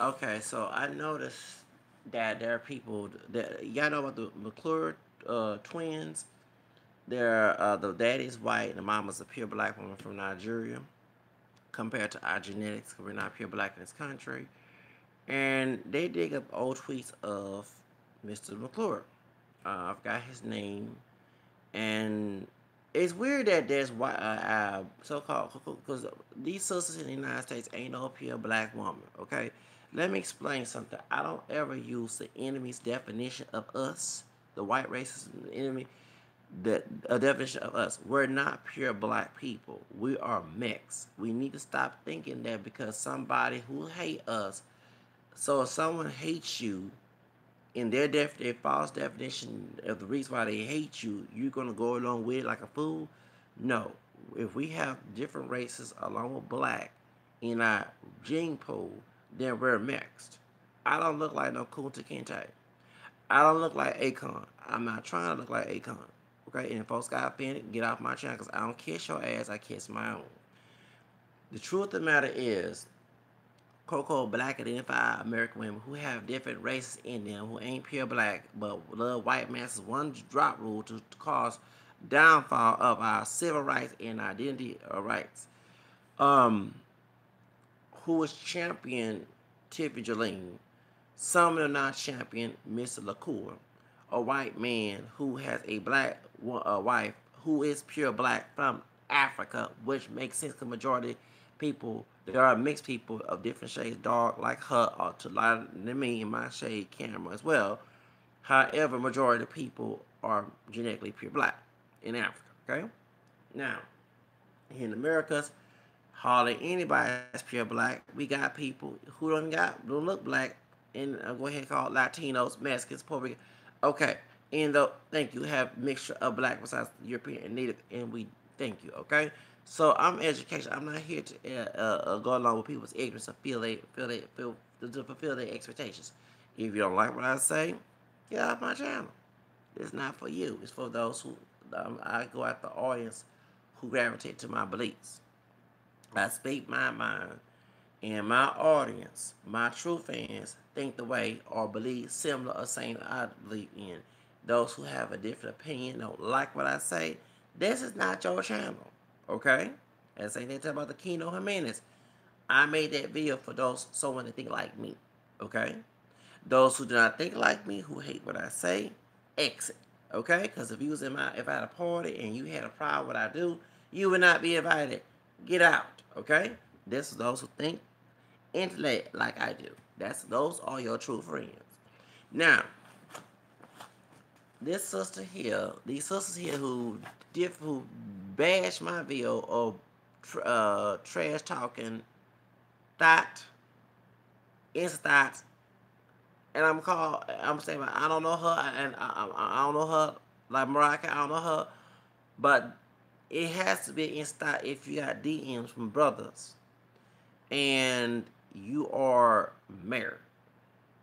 Okay, so I noticed that there are people that y'all know about the McClure twins. They're the daddy's white and the mama's a pure black woman from Nigeria. Compared to our genetics, 'cause we're not pure black in this country. And they dig up old tweets of Mr. McClure. I've got his name, and it's weird that there's white so-called because these sisters in the United States ain't no pure black woman. Okay, let me explain something. I don't ever use the enemy's definition of us, the white race is the enemy. The a definition of us. We're not pure black people. We are mixed. We need to stop thinking that because somebody who hate us, so if someone hates you in their false definition of the reason why they hate you, you're gonna go along with it like a fool. No, if we have different races along with black in our gene pool, then we're mixed. I don't look like no Kunta Kinte. I don't look like Akon. I'm not trying to look like Akon. Okay, and if folks got offended, get off my channel because I don't kiss your ass, I kiss my own. The truth of the matter is, Coco black identified American women who have different races in them, who ain't pure black, but love white man's one drop rule to cause downfall of our civil rights and identity rights. Um, who was champion Tiffany Jolene. Some of them not champion Mr. McClure, a white man who has a black wife who is pure black from Africa, which makes sense because majority people, there are mixed people of different shades, dark like her or to lighter than me in my shade camera as well. However, majority of people are genetically pure black in Africa. Okay, now in Americas, hardly anybody's pure black. We got people who don't look black, and go ahead and call it Latinos, Mexicans, Puerto Rican. Okay, and though thank you have mixture of black besides European and Native, and we thank you. Okay, so I'm education. I'm not here to go along with people's ignorance to feel to fulfill their expectations. If you don't like what I say, get off my channel. It's not for you. It's for those who I go at the audience who gravitate to my beliefs. I speak my mind, and my audience, my true fans, think the way or believe similar or same I believe in. Those who have a different opinion, don't like what I say, this is not your channel, okay? And say they talk about the Kino Jimenez. I made that video for those someone that think like me, okay? Those who do not think like me, who hate what I say, exit, okay? Because if I had a party and you had a problem with what I do, you would not be invited. Get out, okay? This is those who think intellect like I do. Those are your true friends. Now, these sisters here who bash my video or trash talking thought, insta and I'm saying I don't know her, and I don't know her like Mariah. I don't know her, but it has to be insta if you got DMs from brothers and you are married,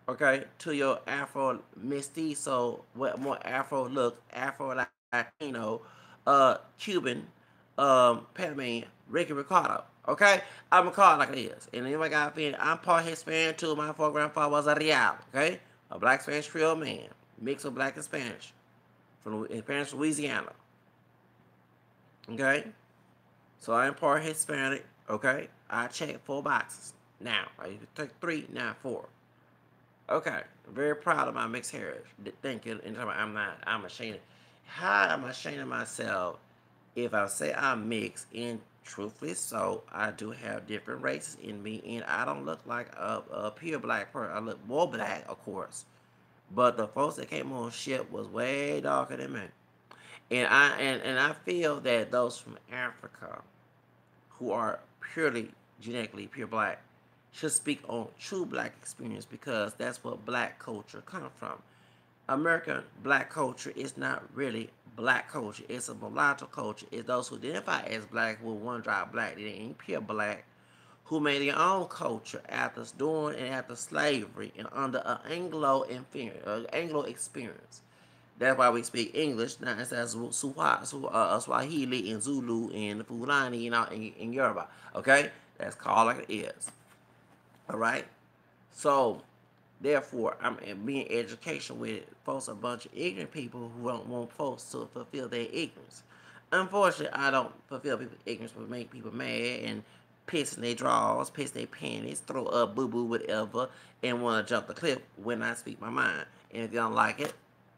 okay, to your Afro mestizo, what more Afro look, Afro Latino, Cuban, Panamanian, Ricky Ricardo. Okay, I'm gonna call it like it is. And anybody got offended, I'm part Hispanic too. My grandfather was a Real, okay, a black Spanish Creole man, mixed with black and Spanish, from Spanish Louisiana. Okay, so I'm part Hispanic. Okay, I check 4 boxes. Now I take 3, now 4. Okay, I'm very proud of my mixed heritage. Thank you. And I'm ashamed. How am I ashamed of myself if I say I'm mixed? And truthfully, so I do have different races in me, and I don't look like a pure black person. I look more black, of course, but the folks that came on ship was way darker than me. And I feel that those from Africa who are purely genetically pure black should speak on true black experience because that's what black culture comes from. American black culture is not really black culture. It's a mulatto culture. It's those who identify as black who one drop black. They ain't pure black. Who made their own culture after during and after slavery and under an Anglo experience. That's why we speak English, not instead of Swahili and Zulu and Fulani and Yoruba. Okay? That's called like it is. All right? So, therefore, I'm being educational with it. Folks are a bunch of ignorant people who don't want folks to fulfill their ignorance. Unfortunately, I don't fulfill people's ignorance, but make people mad and piss in their drawers, piss their panties, throw up, boo boo, whatever, and want to jump the cliff when I speak my mind. And if you don't like it,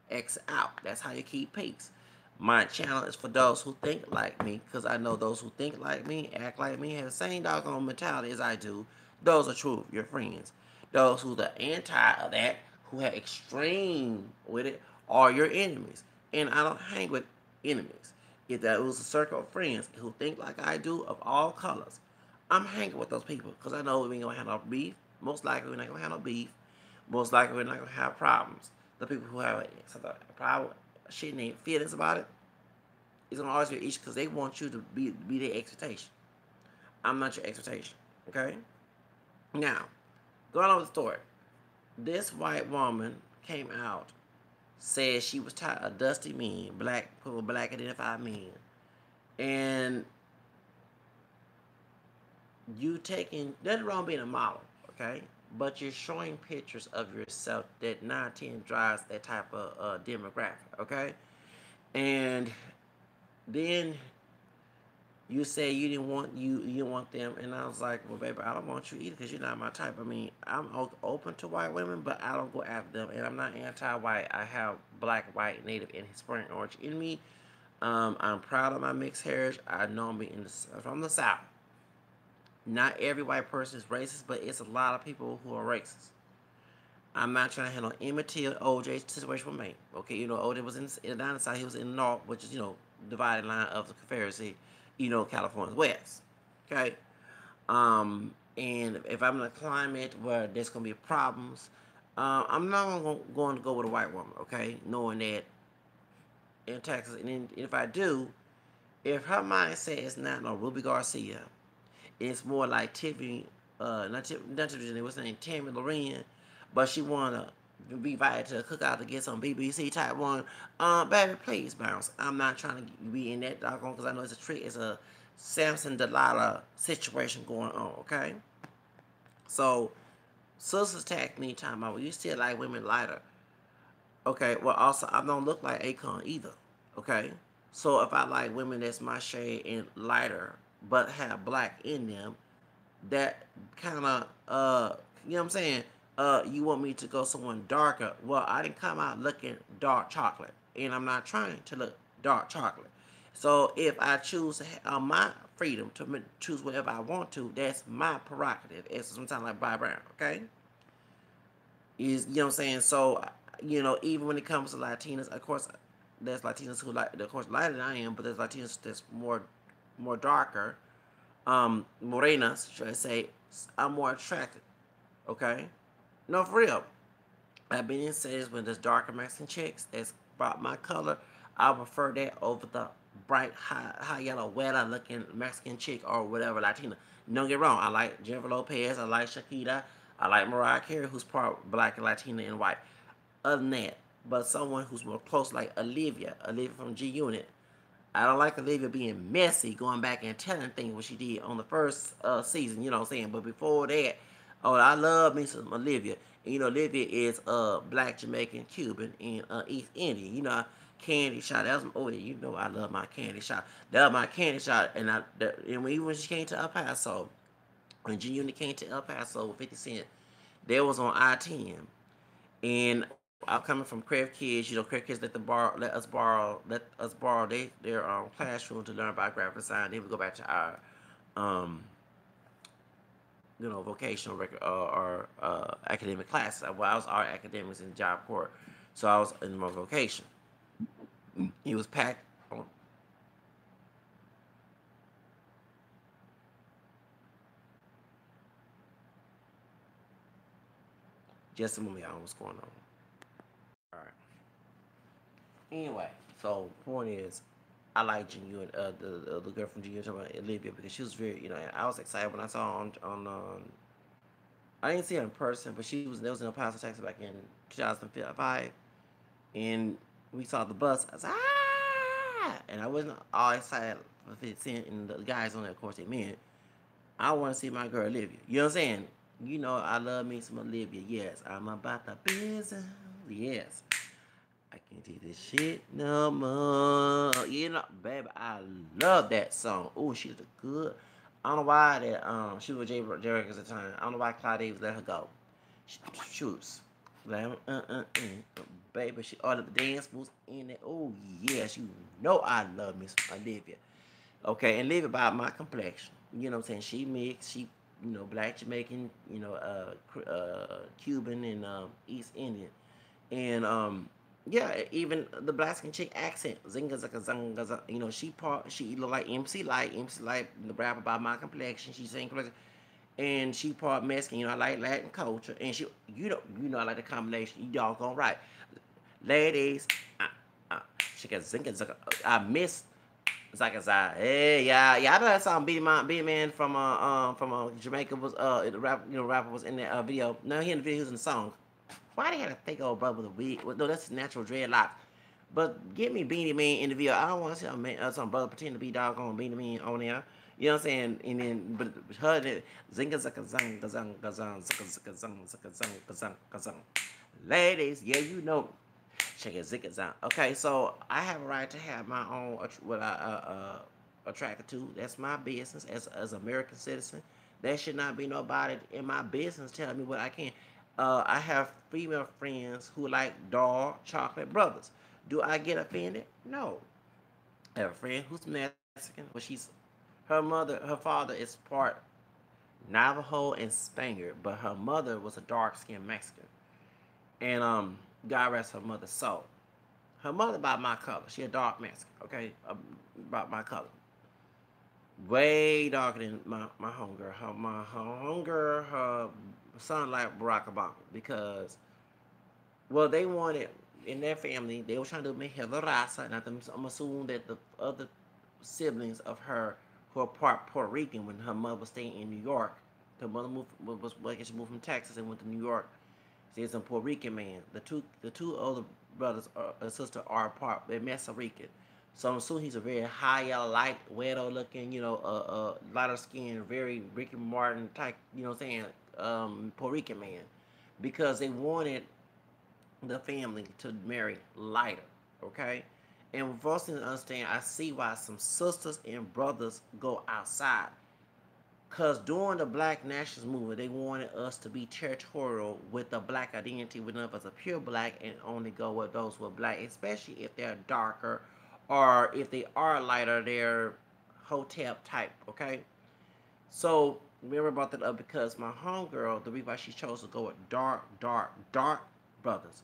X out. That's how you keep peace. My channel is for those who think like me, because I know those who think like me, act like me, have the same doggone mentality as I do. Those are true your friends. Those who are anti of that, who have extreme with it, are your enemies. And I don't hang with enemies. If that was a circle of friends who think like I do, of all colors, I'm hanging with those people because I know we ain't gonna have no beef. Most likely we're not gonna have no beef. Most likely we're not gonna have problems. The people who have a problem, shit, and their feelings about it, it's gonna always be an issue because they want you to be their expectation. I'm not your expectation. Okay. Now, going on with the story, this white woman came out, said she was tired of dusty men, black identified men, and you taking nothing wrong being a model, okay? But you're showing pictures of yourself that 9-10 drives that type of demographic, okay? And then you say you didn't want them, and I was like, well, baby, I don't want you either because you're not my type. I mean, I'm open to white women, but I don't go after them, and I'm not anti-white. I have black, white, native, and Hispanic orange in me. I'm proud of my mixed heritage. I know I'm from the South. Not every white person is racist, but it's a lot of people who are racist. I'm not trying to handle Emmett Till, OJ situation with me. Okay, OJ was in the South, he was in the North, which is, dividing line of the Confederacy, California's West. Okay? And if I'm in a climate where there's going to be problems, I'm not going to go with a white woman, okay? Knowing that in Texas, and if I do, if her mindset is not no Ruby Garcia, it's more like Tiffany, not Tiffany, what's her name, Tammy Lorraine, but she wanna be invited to a cookout to get some BBC type one. Baby, please bounce. I'm not trying to be in that doggone because I know it's a trick. It's a Samson Delilah situation going on. Okay, so sisters tag me time out. Well, you still like women lighter. Okay, well also I don't look like Akon either. Okay, so if I like women that's my shade and lighter but have black in them, that kind of you know what I'm saying, you want me to go someone darker. Well, I didn't come out looking dark chocolate, and I'm not trying to look dark chocolate. So if I choose my freedom to choose whatever I want to, that's my prerogative. It's sometimes like Bob Brown, okay? Is, you know what I'm saying? So, even when it comes to Latinas, of course there's Latinas who like, of course, lighter than I am, but there's Latinas that's more darker, morenas, should I say, are more attractive. Okay? No, for real. I've been in cities when there's darker Mexican chicks that's about my color. I prefer that over the bright, high yellow, wetter looking Mexican chick or whatever Latina. Don't get wrong. I like Jennifer Lopez. I like Shakira. I like Mariah Carey, who's part black and Latina and white. Other than that, but someone who's more close, like Olivia from G Unit. I don't like Olivia being messy, going back and telling things what she did on the first season, you know what I'm saying? But before that, oh, I love me some Olivia. And, Olivia is black, Jamaican, Cuban, and East Indian. Candy Shot. That was, oh, yeah, I love my Candy Shot. That was my Candy Shot. And even when she came to El Paso, when G Unit came to El Paso with 50 Cent, they was on I-10. And I'm coming from Crave Kids. Crave Kids let us borrow their classroom to learn about graphic design. Then we go back to our um, vocational record or academic classes. Well, I was art academics in Job Corps, so I was in my vocation. He was packed. Just a moment, y'all. What's going on? All right. Anyway, so point is, I like Genuine, the girl from Genuine, talking about Olivia, because she was very, and I was excited when I saw her on I didn't see her in person, but there was in El Paso, Texas back in 2005, and we saw the bus. I was like, ah, and I wasn't all excited for 50 Cent and the guys on there, of course, they men. I want to see my girl Olivia. You know what I'm saying? You know I love me some Olivia. Yes, I'm about the business. Yes. I can't take this shit no more. You know, baby, I love that song. Oh, she's a good. I don't know why that she was with J Records at the time. I don't know why Clyde Davis let her go. She shoots. Like, baby, she ordered the dance moves in it. Oh yes, you know I love Miss Olivia. Okay, and live about my complexion. You know what I'm saying? She mixed, she, you know, black Jamaican, you know, Cuban and East Indian. And yeah, even the black skin chick accent, zinga zaka zanga zanga, you know, she look like MC Light, the rap about my complexion. She sing complexion, and she part Mexican. You know, I like Latin culture, and you know, I like the combination. You doggone right, ladies. Uh, she got zinga zaka. I miss Zaka Zai. Hey, yeah, I know that song. Beat Man from Jamaica was the rap, you know, rapper was in that video. Now he in the video, he was in the song. Why they had a fake old brother with a wig? Well, no, that's natural dreadlocks. But get me Beanie Man in the video. I don't want to see some brother pretend to be doggone Beanie Man on there. You know what I'm saying? And then, but her, zinga zaka zang zang zang zaka zaka zang zaka zang zang zang. Ladies, yeah, you know, check it, zika zang. Okay, so I have a right to have my own what I attracted to. That's my business as an American citizen. There should not be nobody in my business telling me what I can. I have female friends who like dark chocolate brothers. Do I get offended? No. I have a friend who's Mexican, but her father is part Navajo and Spaniard, but her mother was a dark skinned Mexican. And God rest her mother's soul. Her mother about my color. She a dark Mexican, okay? About my color. Way darker than my homegirl. Her homegirl, her son like Barack Obama because, well, they wanted, in their family, they were trying to make her the raza, and I'm assuming that the other siblings of her who are part Puerto Rican when her mother was staying in New York. Her mother I guess she moved from Texas and went to New York. She's a Puerto Rican man. The two older brothers or sister are part. They're Meso Rican. So I'm assuming he's a very high yellow, light, weirdo looking, you know, lighter skin, very Ricky Martin type, you know what I'm saying, Puerto Rican man, because they wanted the family to marry lighter, okay? And for us to understand, I see why some sisters and brothers go outside. Because during the Black Nationalist Movement, they wanted us to be territorial with the black identity, with none of us a pure black, and only go with those who are black, especially if they're darker or if they are lighter, they're hotep type, okay? So, remember about that up because my homegirl, the reason why she chose to go with dark brothers,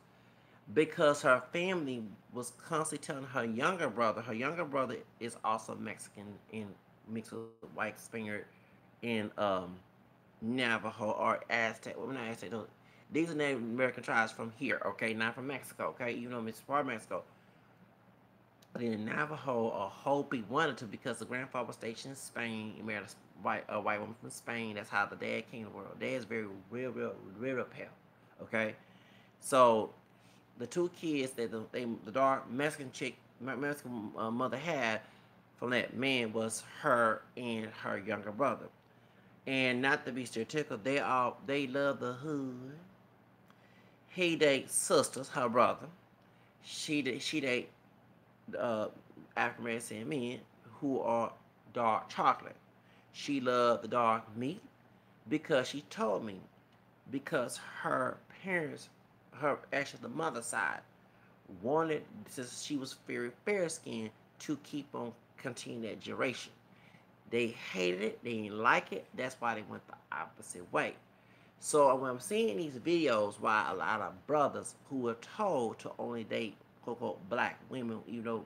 because her family was constantly telling her younger brother is also Mexican and mixed with white Spaniard and Navajo or Aztec. Well, not Aztec. No, these are Native American tribes from here, okay, not from Mexico, okay. Even though it's part of Mexico, but in Navajo or Hopi wanted to because the grandfather was stationed in Spain. He married a white woman from Spain. That's how the dad came to the world. Dad is very real pale, okay. So the two kids that the dark Mexican chick, Mexican mother had from that man was her and her younger brother. And not to be stereotypical, they love the hood. He dates sisters, her brother. She date uh, African American men who are dark chocolate. She loved the dark meat because she told me because her parents, her actually the mother side, wanted since she was very fair skinned to keep on continuing that duration. They hated it. They didn't like it. That's why they went the opposite way. So when I'm seeing these videos, why a lot of brothers who were told to only date quote unquote black women, you know,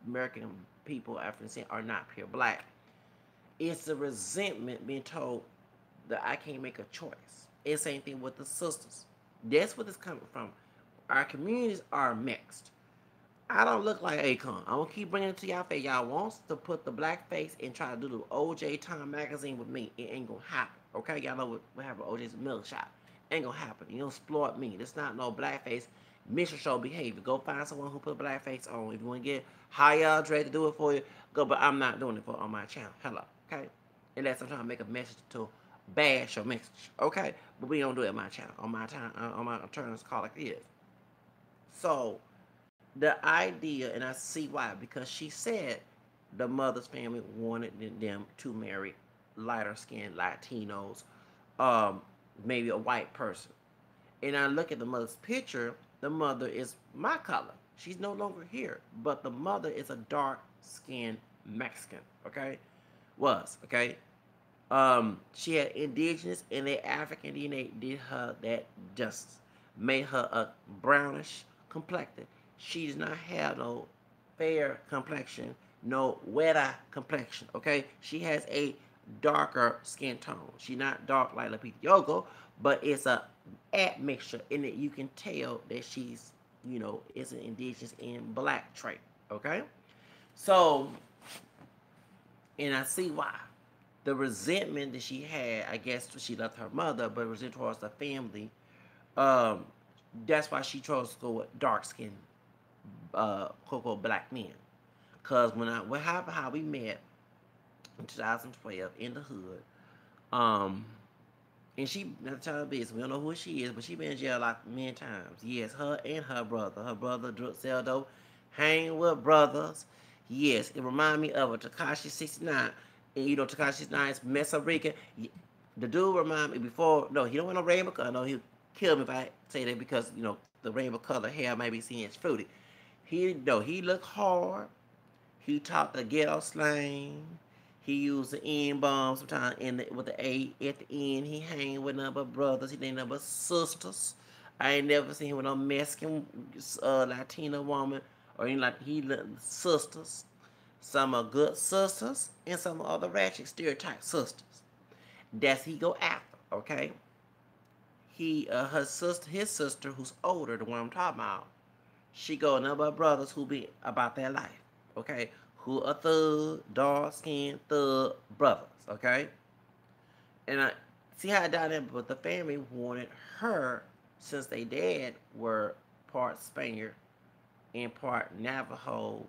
American people, African descent, are not pure black. It's the resentment being told that I can't make a choice. It's the same thing with the sisters. That's what it's coming from. Our communities are mixed. I don't look like Akon. I'm gonna keep bringing it to y'all face. Y'all wants to put the black face and try to do the OJ Time magazine with me. It ain't gonna happen. Okay, y'all know what happened. OJ's milk shot. Ain't gonna happen. You don't exploit me. It's not no blackface mission show behavior. Go find someone who put blackface on. If you want to get higher Dre to do it for you, go. But I'm not doing it for on my channel. Hello, okay? Unless I'm trying to make a message to bash or message. Okay, but we don't do it on my channel, on my time, on my turns call like this. So the idea, and I see why, because she said the mother's family wanted them to marry lighter skinned Latinos, um, maybe a white person. And I look at the mother's picture, the mother is my color. She's no longer here, but the mother is a dark skinned Mexican, okay? Was, okay? She had indigenous and the African DNA did her that justice, made her a brownish complected. She does not have no fair complexion, no wetter complexion. Okay, she has a darker skin tone. She's not dark like Lupita Yogo, but it's a admixture in it. You can tell that she's, it's an indigenous and black trait. Okay, so and I see why the resentment that she had, I guess she left her mother, but resentment towards the family. Um, that's why she chose to go with dark skinned, quote black men. Cause what happened, how we met in 2012 in the hood, um, and she not tell her business. We don't know who she is, but she been in jail like many times. Yes, her and her brother. Her brother sell dope, hang with brothers. Yes, it remind me of a Takashi 69. And Takashi 69 is Meso Rican. The dude remind me before. No, he don't want no rainbow color. No, he'll kill me if I say that because the rainbow color hair maybe seems fruity. He look hard. He taught the ghetto slang. He used the N bomb sometimes with the A at the end. He hang with number brothers. He ain't number sisters. I ain't never seen him with no Mexican Latina woman or any like he sisters. Some are good sisters and some are other ratchet stereotype sisters. That's he go after. Okay. His sister who's older, the one I'm talking about, she go a number of brothers who be about their life, okay? Who are thug, dark skinned thug brothers, okay? And I see how I died in, but the family wanted her, since they dad were part Spaniard and part Navajo,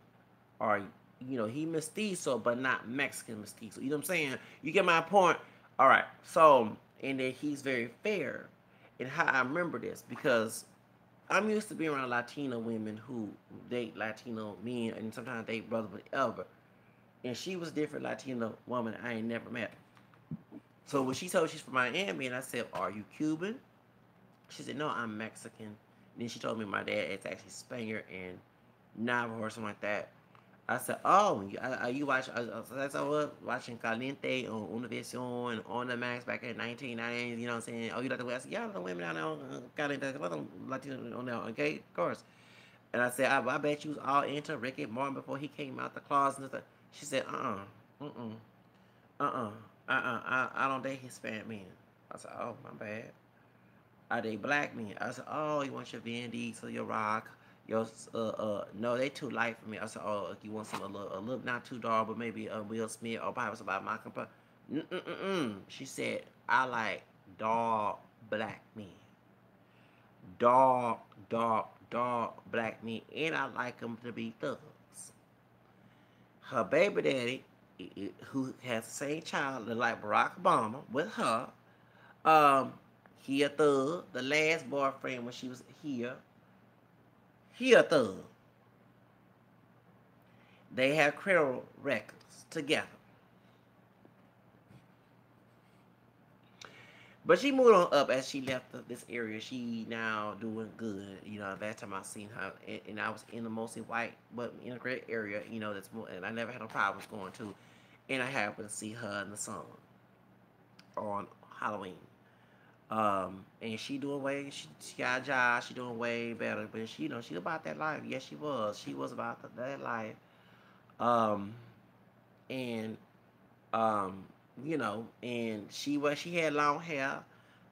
or he mestizo, but not Mexican mestizo. You know what I'm saying? You get my point? All right. So, and then he's very fair. And how I remember this because I'm used to being around Latino women who date Latino men and sometimes date brothers whatever. And she was a different Latino woman I ain't never met. So when she told she's from Miami and I said, "Are you Cuban?" She said, "No, I'm Mexican." And then she told me my dad is actually Spaniard and Navajo or something like that. I said, "Oh, are you watching?" That's I was watching Caliente on Univision on the Max back in 1990. You know what I'm saying? Oh, you like the way? I said, "Yeah, the women down there on Caliente, a lot of Latino on there." Okay, of course. And I said, I bet you was all into Ricky Martin before he came out the closet and stuff. She said, I don't date Hispanic men. I said, oh, my bad. I date black men. I said, oh, you want your Vin Diesel, your Rock, your no, they too light for me. I said, oh, you want some a little not too dark, but maybe a Will Smith or probably somebody my company. She said, I like dark black men, dark, dark black men, and I like them to be thugs. Her baby daddy, who has the same child, like Barack Obama, with her, um, he a thug. The last boyfriend when she was here, he a thug. They have criminal records together. But she moved on up as she left this area. She now doing good. Last time I seen her, and I was in the mostly white but in a great area. That's more, and I never had no problems going to. And I happened to see her in the sun on Halloween. And she doing way. She got a job. She doing way better. But she about that life. Yes, she was. She was about that life. Um, and um, and she had long hair,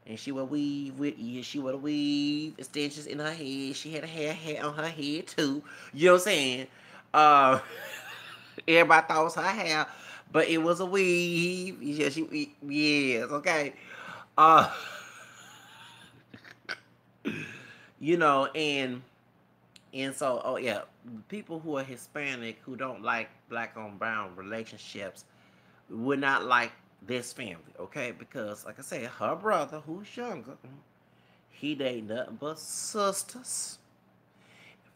and she would weave with you. She would weave extensions in her head. She had a hair on her head too. You know what I'm saying? Uh, everybody thought it was her hair, but it was a weave. Yeah, yes, okay. Uh, and so, oh yeah, people who are Hispanic who don't like black on brown relationships would not like this family, okay? Because like I said, her brother, who's younger, he ain't nothing but sisters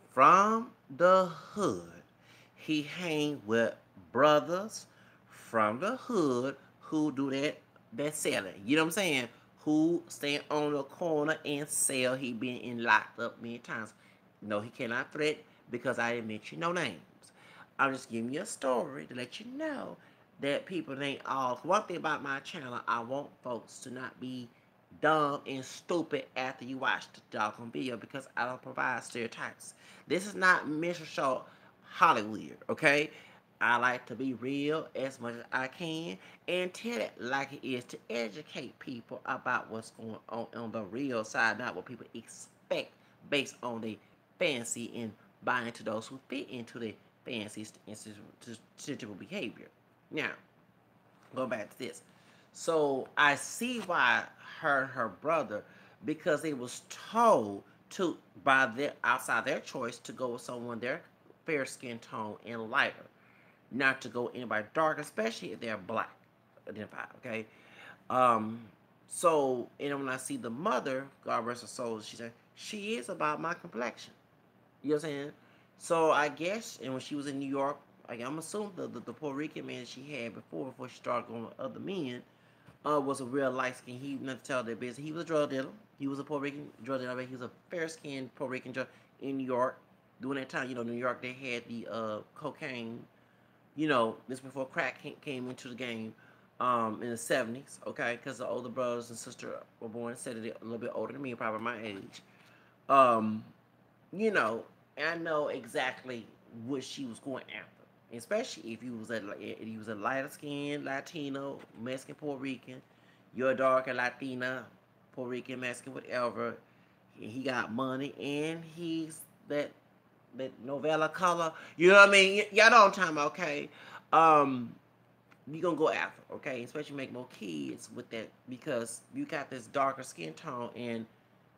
from the hood. He hang with brothers from the hood who do that selling. You know what I'm saying? Who stand on the corner and sell. He been in locked up many times. No, he cannot threat because I didn't mention no names. I'm just giving you a story to let you know that people ain't all. One thing about my channel, I want folks to not be dumb and stupid after you watch the doggone video because I don't provide stereotypes. This is not Mr. Show Hollywood, okay? I like to be real as much as I can and tell it like it is to educate people about what's going on the real side, not what people expect based on the fancy and buying into those who fit into the fancy and stereotypical behavior. Now, going back to this. So I see why her and her brother, because they was told to by their outside their choice to go with someone their fair skin tone and lighter, not to go anybody dark, especially if they're black identified. Okay. Um. So and when I see the mother, God rest her soul, she said she is about my complexion. You know what I'm saying? So I guess, and when she was in New York, like I'm assuming the Puerto Rican man she had before she started going with other men, was a real light skin. He not to tell their business. He was a drug dealer. He was a Puerto Rican drug dealer. He was a fair skinned Puerto Rican drug in New York. During that time, New York they had the cocaine. This before crack came into the game. In the 70s, okay, because the older brothers and sister were born, said it a little bit older than me, probably my age. Um, you know, I know exactly what she was going after, especially if you was a lighter skinned Latino, Mexican, Puerto Rican, you're a darker Latina, Puerto Rican, Mexican, whatever. He got money and he's that novella color. You know what I mean? Y'all know what I'm talking about, okay? Um, you gonna go after, okay? Especially make more kids with that because you got this darker skin tone and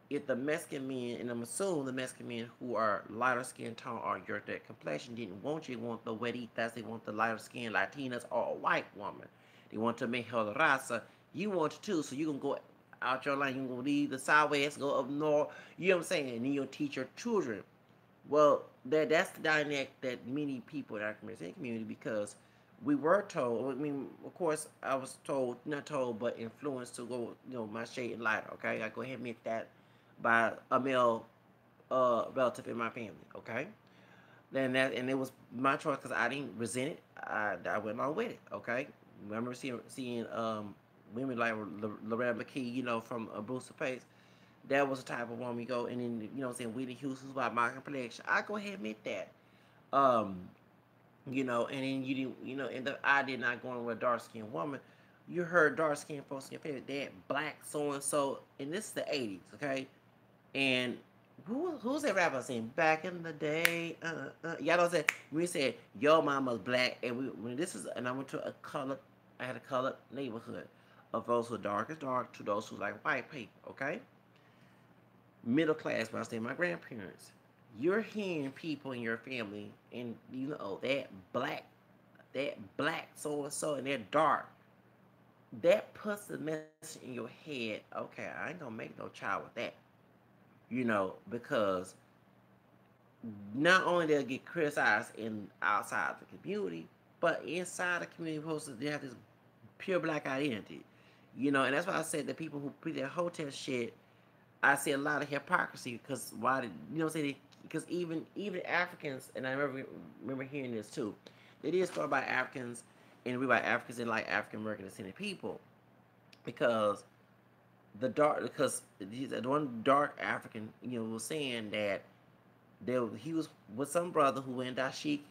if the Mexican men, and I'm assuming the Mexican men who are lighter skin tone or your that complexion didn't want you, want the wetitas, they want the lighter skin Latinas or a white woman. They want to make her raza. You want to too, so you can go out your line, you can leave the southwest, go up north, you know what I'm saying? And then you'll teach your children. Well, that's the dynamic that many people in our community because we were told. I mean, of course, I was told, not told, but influenced to go, my shade and lighter. Okay, I go ahead and admit that by a male relative in my family. Okay, and it was my choice because I didn't resent it. I went along with it. Okay, I remember seeing women like Loretta McKee, from Brewster Pace. That was the type of woman you go, and then Whitney Houston's about my complexion. I go ahead and admit that. Um, and then you didn't, and I did not go in with a dark skinned woman. You heard dark skinned folks in your favorite dad, black so and so, and this is the '80s, okay? And who's that rapper saying back in the day? Y'all don't say we said your mama's black, and when this is, and I went to I had a colored neighborhood of those who are dark as dark to those who like white people, okay? Middle class, but I stay with my grandparents. You're hearing people in your family, and that black so and so, and they're dark. That puts the message in your head. Okay, I ain't gonna make no child with that, because not only they'll get criticized in outside the community, but inside the community, they have this pure black identity, and that's why I said the people who pre their hotel shit I see a lot of hypocrisy because why did you know what I'm saying? Because even Africans and I remember hearing this too. They did start by Africans and read by Africans and like African American descended people because the one dark African was saying that he was with some brother who went dashiki.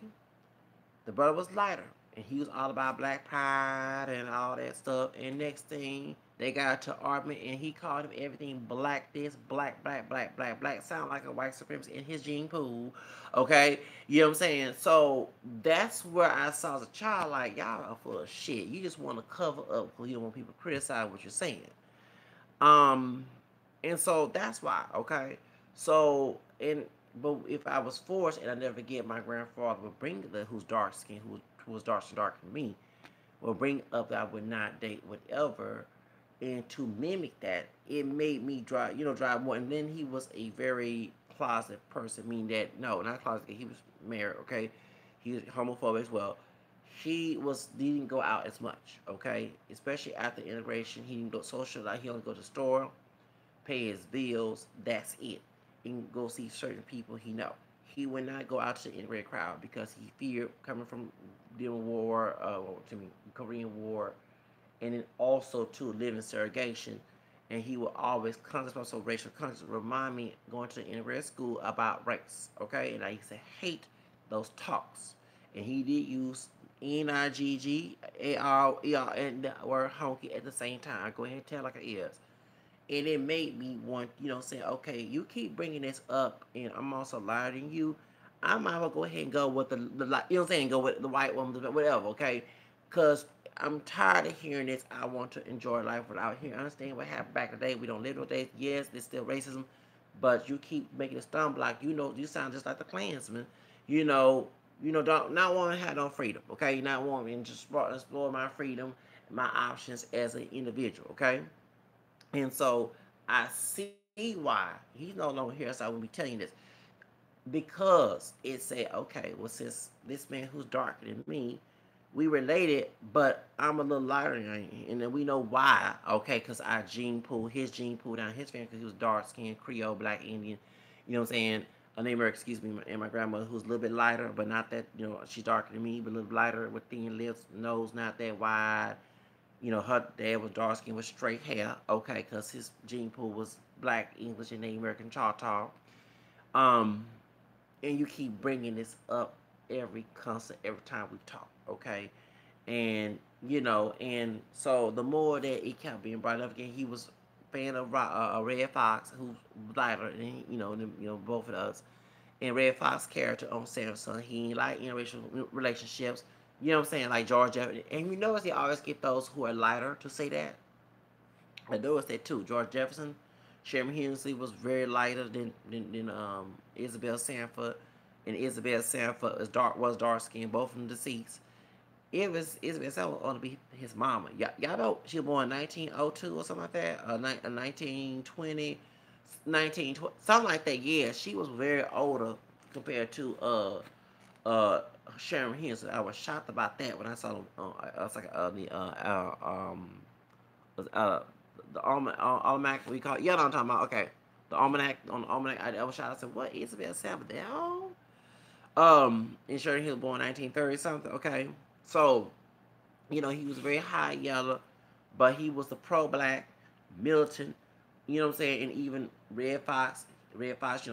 The brother was lighter, and he was all about black pride and all that stuff. And next thing, they got to argument, and he called him everything black this, black, black, black, black, black. Sound like a white supremacist in his gene pool, okay? You know what I'm saying? So that's where I saw as a child, like, y'all are full of shit. You just want to cover up because you don't want people to criticize what you're saying. Um, and so that's why, okay? So, but if I was forced, and I never forget, my grandfather would bring who's dark skinned, who was dark than me, or bring up that I would not date, whatever. And to mimic that, it made me drive more. And then he was a very closet person, meaning that, no, not closet, he was married, okay? He was homophobic as well. Didn't go out as much, okay? Especially after integration, he didn't go social, like he only go to the store, pay his bills, that's it. And go see certain people he know. He would not go out to the integrated crowd because he feared coming from dealing war, Korean War, and then also to live in segregation. And he will always conscious also racial conscious remind me going to the integrated school about race. Okay, and I used to hate those talks. And he did use NIGGAR and the word honky at the same time. I go ahead and tell like it is. And it made me want, say, okay, you keep bringing this up, and I'm also lighter than you. I might as well go ahead and go with go with the white woman, whatever, okay? Because I'm tired of hearing this. I want to enjoy life without hearing. I understand what happened back in the day. We don't live those days. Yes, there's still racism, but you keep making it stumble like you sound just like the Klansman. You know, don't not want to have no freedom, okay? Not wanting to explore my freedom, my options as an individual, okay? And so I see why he's no longer here. So I will be telling you this because it said, okay, well, since this man who's darker than me, we related, but I'm a little lighter than him, and then we know why. Okay, because his gene pool down his family because he was dark skinned, Creole, Black Indian. You know what I'm saying? A neighbor, excuse me, and my grandmother who's a little bit lighter, but not that she's darker than me, but a little lighter with thin lips, nose not that wide. Her dad was dark skinned with straight hair. Okay, because his gene pool was Black, English, and Native American Choctaw. Um, and you keep bringing this up every time we talk. Okay, and so the more that it kept being brought up again, he was a fan of Red Fox, who's lighter than both of us. And Red Fox character on Samsung, he ain't like interracial relationships. You know what I'm saying? Like George Jefferson. And you notice they always get those who are lighter to say that. I noticed that too. George Jefferson, Sherman Hemsley was very lighter than Isabel Sanford. And Isabel Sanford was dark skinned, both from the deceased. It was Isabel Sanford ought to be his mama. Y'all know she was born in 1902 or something like that. 1920, 1920, something like that. Yeah, she was very older compared to Sharon Henson. I was shocked about that when I saw them. I was like uh, the almanac we call it. Yeah, no, I'm talking about. Okay, the almanac on the almanac. I was shocked. I said, "What Isabel Sanford? That old?" And Sharon Hill born 1930 something. Okay, so he was very high yellow, but he was the pro-black militant. You know what I'm saying? And even Red Fox, Red Fox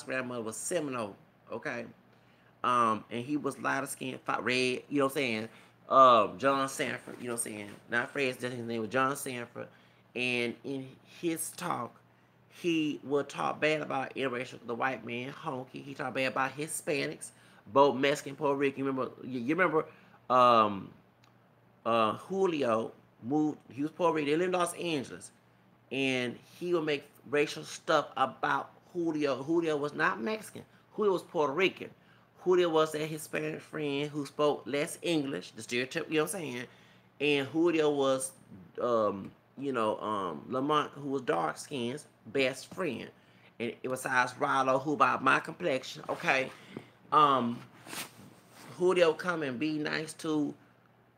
grandmother was Seminole. Okay, and he was lighter skinned, red. You know what I'm saying? John Sanford. You know what I'm saying? Not Fred's his name was John Sanford, and in his talk, he would talk bad about interracial, the white man, honky. He talked bad about Hispanics, both Mexican, Puerto Rican. You remember, um, Julio moved. He was Puerto Rican. They lived in Los Angeles, and he would make racial stuff about Julio. Julio was not Mexican. Julio was Puerto Rican. Julio was that Hispanic friend who spoke less English, the stereotype, you know what I'm saying? And Julio was, Lamont, who was dark skinned, best friend. And besides Rallo, who about my complexion, okay? Um, Julio come and be nice to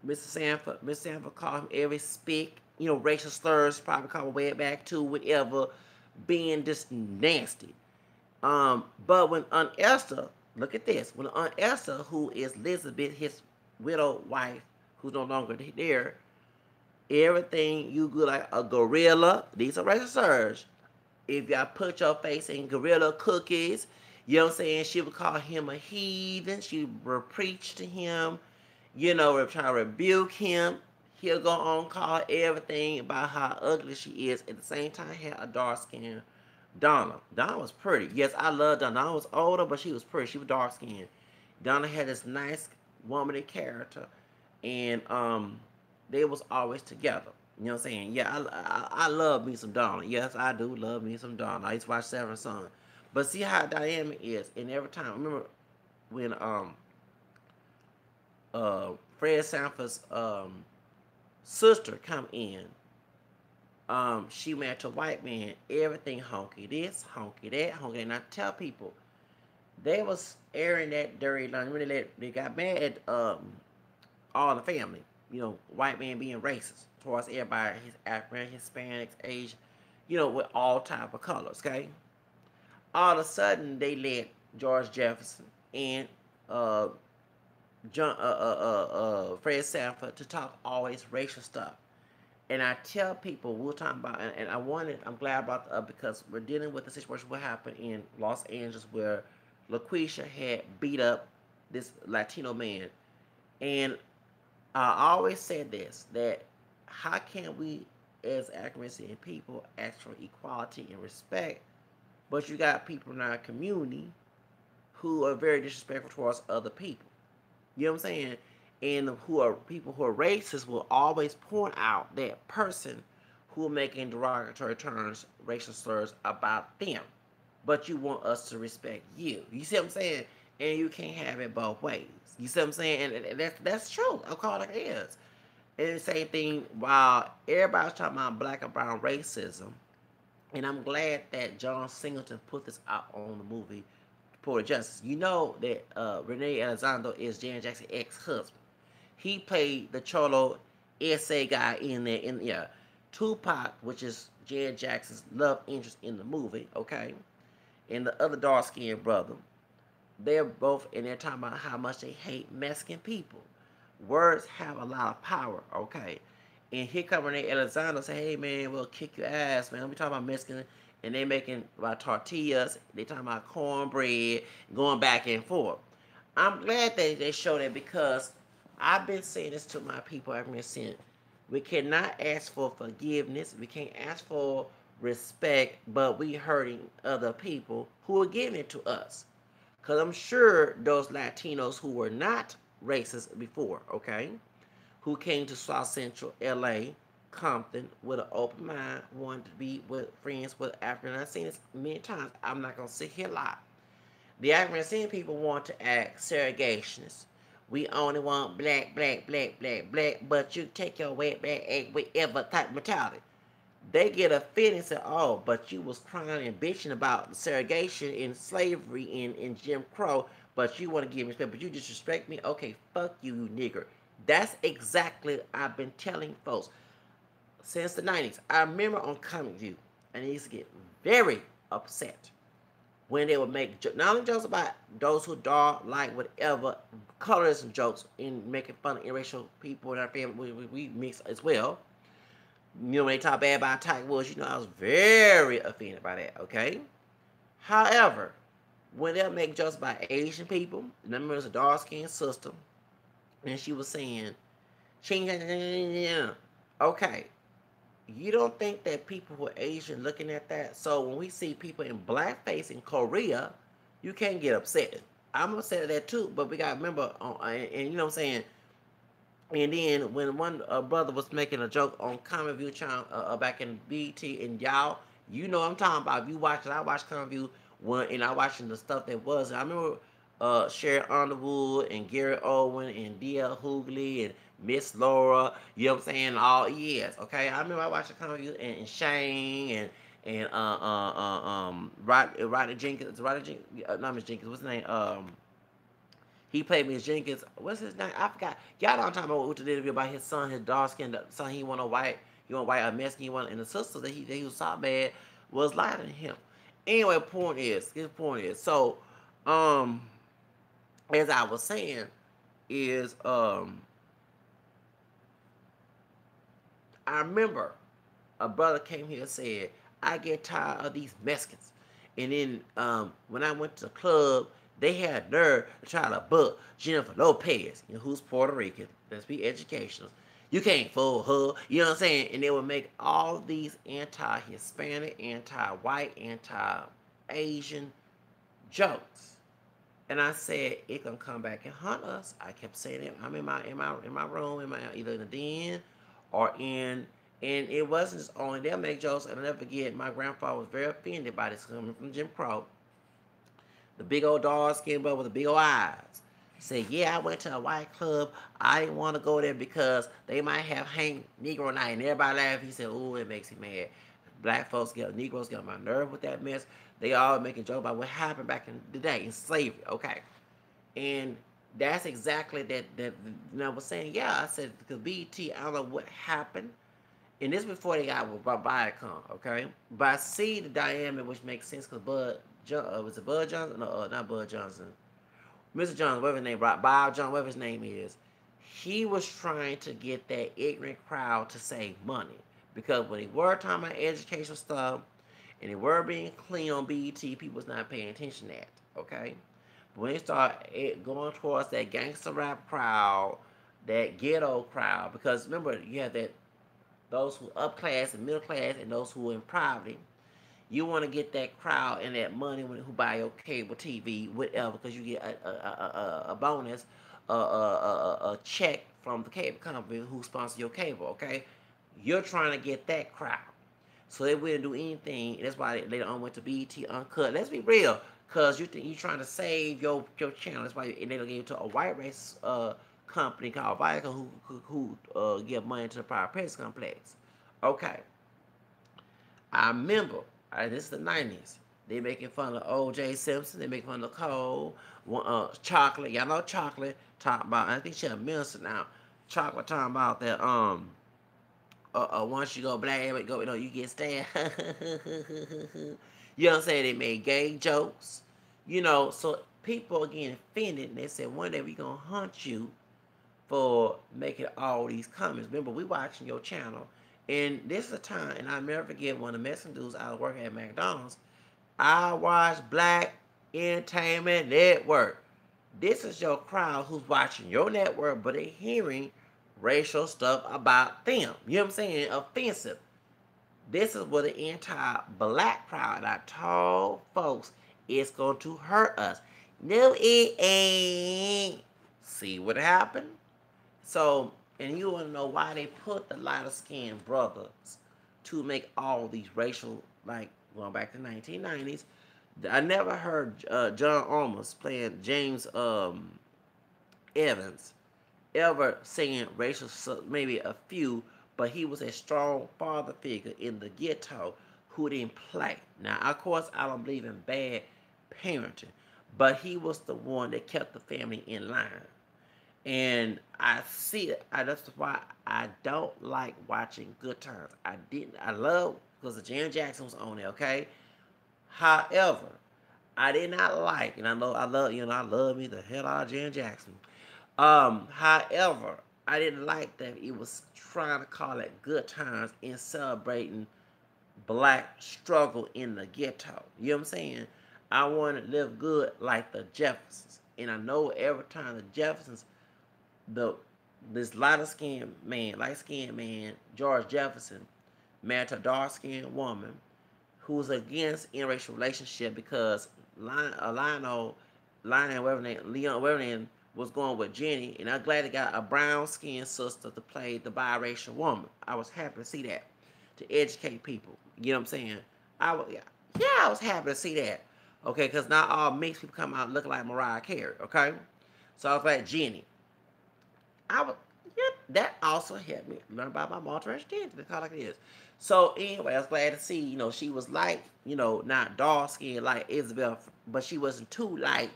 Mr. Sanford. Mr. Sanford called him every spick, racial slurs, probably called way back to whatever, being just nasty. But when Aunt Esther, look at this, when Aunt Esther, who is Elizabeth, his widowed wife, who's no longer there, everything you go like a gorilla, these are racial slurs. If y'all put your face in gorilla cookies, you know what I'm saying? She would call him a heathen. She would preach to him, trying to rebuke him. He'll go on call everything about how ugly she is. At the same time, had a dark skin Donna. Donna was pretty. Yes, I love Donna. Donna was older, but she was pretty. She was dark skinned. Donna had this nice womanly character, and they was always together. You know what I'm saying? Yeah, I love me some Donna. Yes, I do love me some Donna. I used to watch Seven Son. But see how dynamic is, and every time, remember when Fred Sanford's sister come in, she married a white man, everything honky this, honky that, honky. And I tell people, they was airing that dirty line. Really, they got mad at all the family. You know, white man being racist towards everybody, his African, Hispanics, Asian, you know, with all type of colors. Okay, all of a sudden they let George Jefferson and uh, Fred Sanford to talk always racial stuff. And I tell people we're talking about, and I'm glad about because we're dealing with the situation what happened in Los Angeles where LaQuisha had beat up this Latino man, and I always said this that how can we as African American people ask for equality and respect, but you got people in our community who are very disrespectful towards other people. You know what I'm saying? And who are people who are racist will always point out that person who are making derogatory terms, racial slurs about them. But you want us to respect you. You see what I'm saying? And you can't have it both ways. You see what I'm saying? And that's true. I'll call it like it is. And the same thing while everybody's talking about black and brown racism, and I'm glad that John Singleton put this out on the movie Poetic Justice. You know that Renee Elizondo is Janet Jackson's ex-husband. He played the Cholo SA guy in there. In yeah, Tupac, which is Janet Jackson's love interest in the movie, okay, and the other dark-skinned brother. They're both in there talking about how much they hate Mexican people. Words have a lot of power, okay. And here come Renee Elizondo say, hey man, we'll kick your ass, man. We talking about Mexican, and they making about tortillas. They talking about cornbread, going back and forth. I'm glad that they show that because I've been saying this to my people. I've been saying we cannot ask for forgiveness. We can't ask for respect, but we hurting other people who are giving it to us. Because I'm sure those Latinos who were not racist before, okay, who came to South Central LA, Compton, with an open mind, wanted to be with friends with African. I've seen this many times. I'm not going to sit here a lot. The African people want to act segregationists. We only want black, black, black, black, black, but you take your wet back egg, whatever type mentality. They get offended and say, oh, but you was crying and bitching about segregation and slavery and Jim Crow, but you want to give me respect, but you disrespect me? Okay, fuck you, you nigger. That's exactly I've been telling folks since the 90s. I remember on Comic View, and I used to get very upset when they would make not only jokes about those who dark, light, whatever, colorism jokes, and making fun of interracial people in our family, we mix as well. You know, when they talk bad about Tiger Woods, you know, I was very offended by that, okay? However, when they'll make jokes about Asian people, and I remember it was a dark-skinned sister, and she was saying, okay, you don't think that people who are Asian looking at that? So when we see people in blackface in Korea, you can't get upset. I'm upset at that too, but we got to remember, and you know what I'm saying? And then when one brother was making a joke on Common View channel back in BT, and y'all, you know what I'm talking about. If you watch it, I watched Common View and I watching the stuff that was. I remember Sherry Underwood and Gary Owen and D.L. Hughley and Miss Laura. You know what I'm saying? All yes, okay. I remember I watched Common View and Shane and Rodney Jenkins. Rodney Jenkins, not Miss Jenkins. What's his name? He played Miss Jenkins. What's his name? I forgot. Y'all know I'm talking about what the interview about his son, his dark skinned son. He want a white. He want white, a Mexican. He want, and the sister that he was so bad was lighter than him. Anyway, his point is. So, as I was saying, is I remember a brother came here and said, I get tired of these Mexicans. And then when I went to the club, they had nerve to try to book Jennifer Lopez, you know, who's Puerto Rican. Let's be educational. You can't fool her. You know what I'm saying? And they would make all these anti-Hispanic, anti-white, anti-Asian jokes. And I said, it gonna come back and hunt us. I kept saying it. I'm in my room, either in the den or in. And it wasn't just only they'll make jokes. And I'll never forget, my grandfather was very offended by this coming from Jim Crow. The big old dog skin brother with the big old eyes. Said, yeah, I went to a white club. I didn't want to go there because they might have hang Negro night. And everybody laughed. He said, oh, it makes him mad. Black folks Negroes get on my nerve with that mess. They all make a joke about what happened back in the day in slavery. Okay. And that's exactly that I was saying, yeah, I said, because BET, I don't know what happened. And this before they got with Viacom, okay? But I see the dynamic, which makes sense because was it Bud Johnson? No, not Bud Johnson. Mr. Johnson, whatever his name, Bob Johnson, whatever his name is, he was trying to get that ignorant crowd to save money. Because when they were talking about educational stuff and they were being clean on BET, people was not paying attention to that, okay? But when they start going towards that gangster rap crowd, that ghetto crowd, because remember, you have those who upclass and middle class and those who are in poverty. You want to get that crowd and that money who buy your cable TV, whatever, because you get a bonus, a check from the cable company who sponsors your cable. Okay, you're trying to get that crowd, so they wouldn't do anything. That's why they later on went to BET Uncut. Let's be real, cause you think you're trying to save your channel. That's why they gave it to a white race company called Viacom who give money to the private press complex. Okay, I remember, this is the 90s. They making fun of O.J. Simpson. They making fun of Cole. Chocolate. Y'all know Chocolate talking about, I think she a minister now. Chocolate talking about that, once you go black, you get stabbed. You know what I'm saying? They made gay jokes. So people are getting offended and they said, one day we gonna hunt you for making all these comments. Remember, we watching your channel, and this is a time, and I'll never forget one of the Mexican dudes I was working at McDonald's. I watch Black Entertainment Network. This is your crowd who's watching your network, but they're hearing racial stuff about them. You know what I'm saying? Offensive. This is what the anti-black crowd, I told folks, it's going to hurt us. No, it ain't. See what happened? So, and you want to know why they put the lighter skinned brothers to make all these racial, like going back to the 1990s. I never heard John Olmos playing James Evans ever saying racial, maybe a few, but he was a strong father figure in the ghetto who didn't play. Now, of course, I don't believe in bad parenting, but he was the one that kept the family in line. And I see it. That's why I don't like watching Good Times. I didn't. I love because the Janet Jackson was on there. Okay. However, I did not like, and I love, I love me the hell out of Janet Jackson. However, I didn't like that it was trying to call it Good Times and celebrating black struggle in the ghetto. You know what I'm saying? I want to live good like the Jeffersons, and I know every time the Jeffersons the this light skinned man, George Jefferson, married to a dark skinned woman who was against interracial relationship because Leon, whatever name, was going with Jenny, and I'm glad they got a brown skinned sister to play the biracial woman. I was happy to see that, to educate people. You know what I'm saying? I was happy to see that. Okay, because not all mixed people come out looking like Mariah Carey. Okay, so I was like Jenny. I was, yep, that also helped me learn about my multiracial tendency, to call it like it is. So anyway, I was glad to see, she was light, not dark skinned like Isabel, but she wasn't too light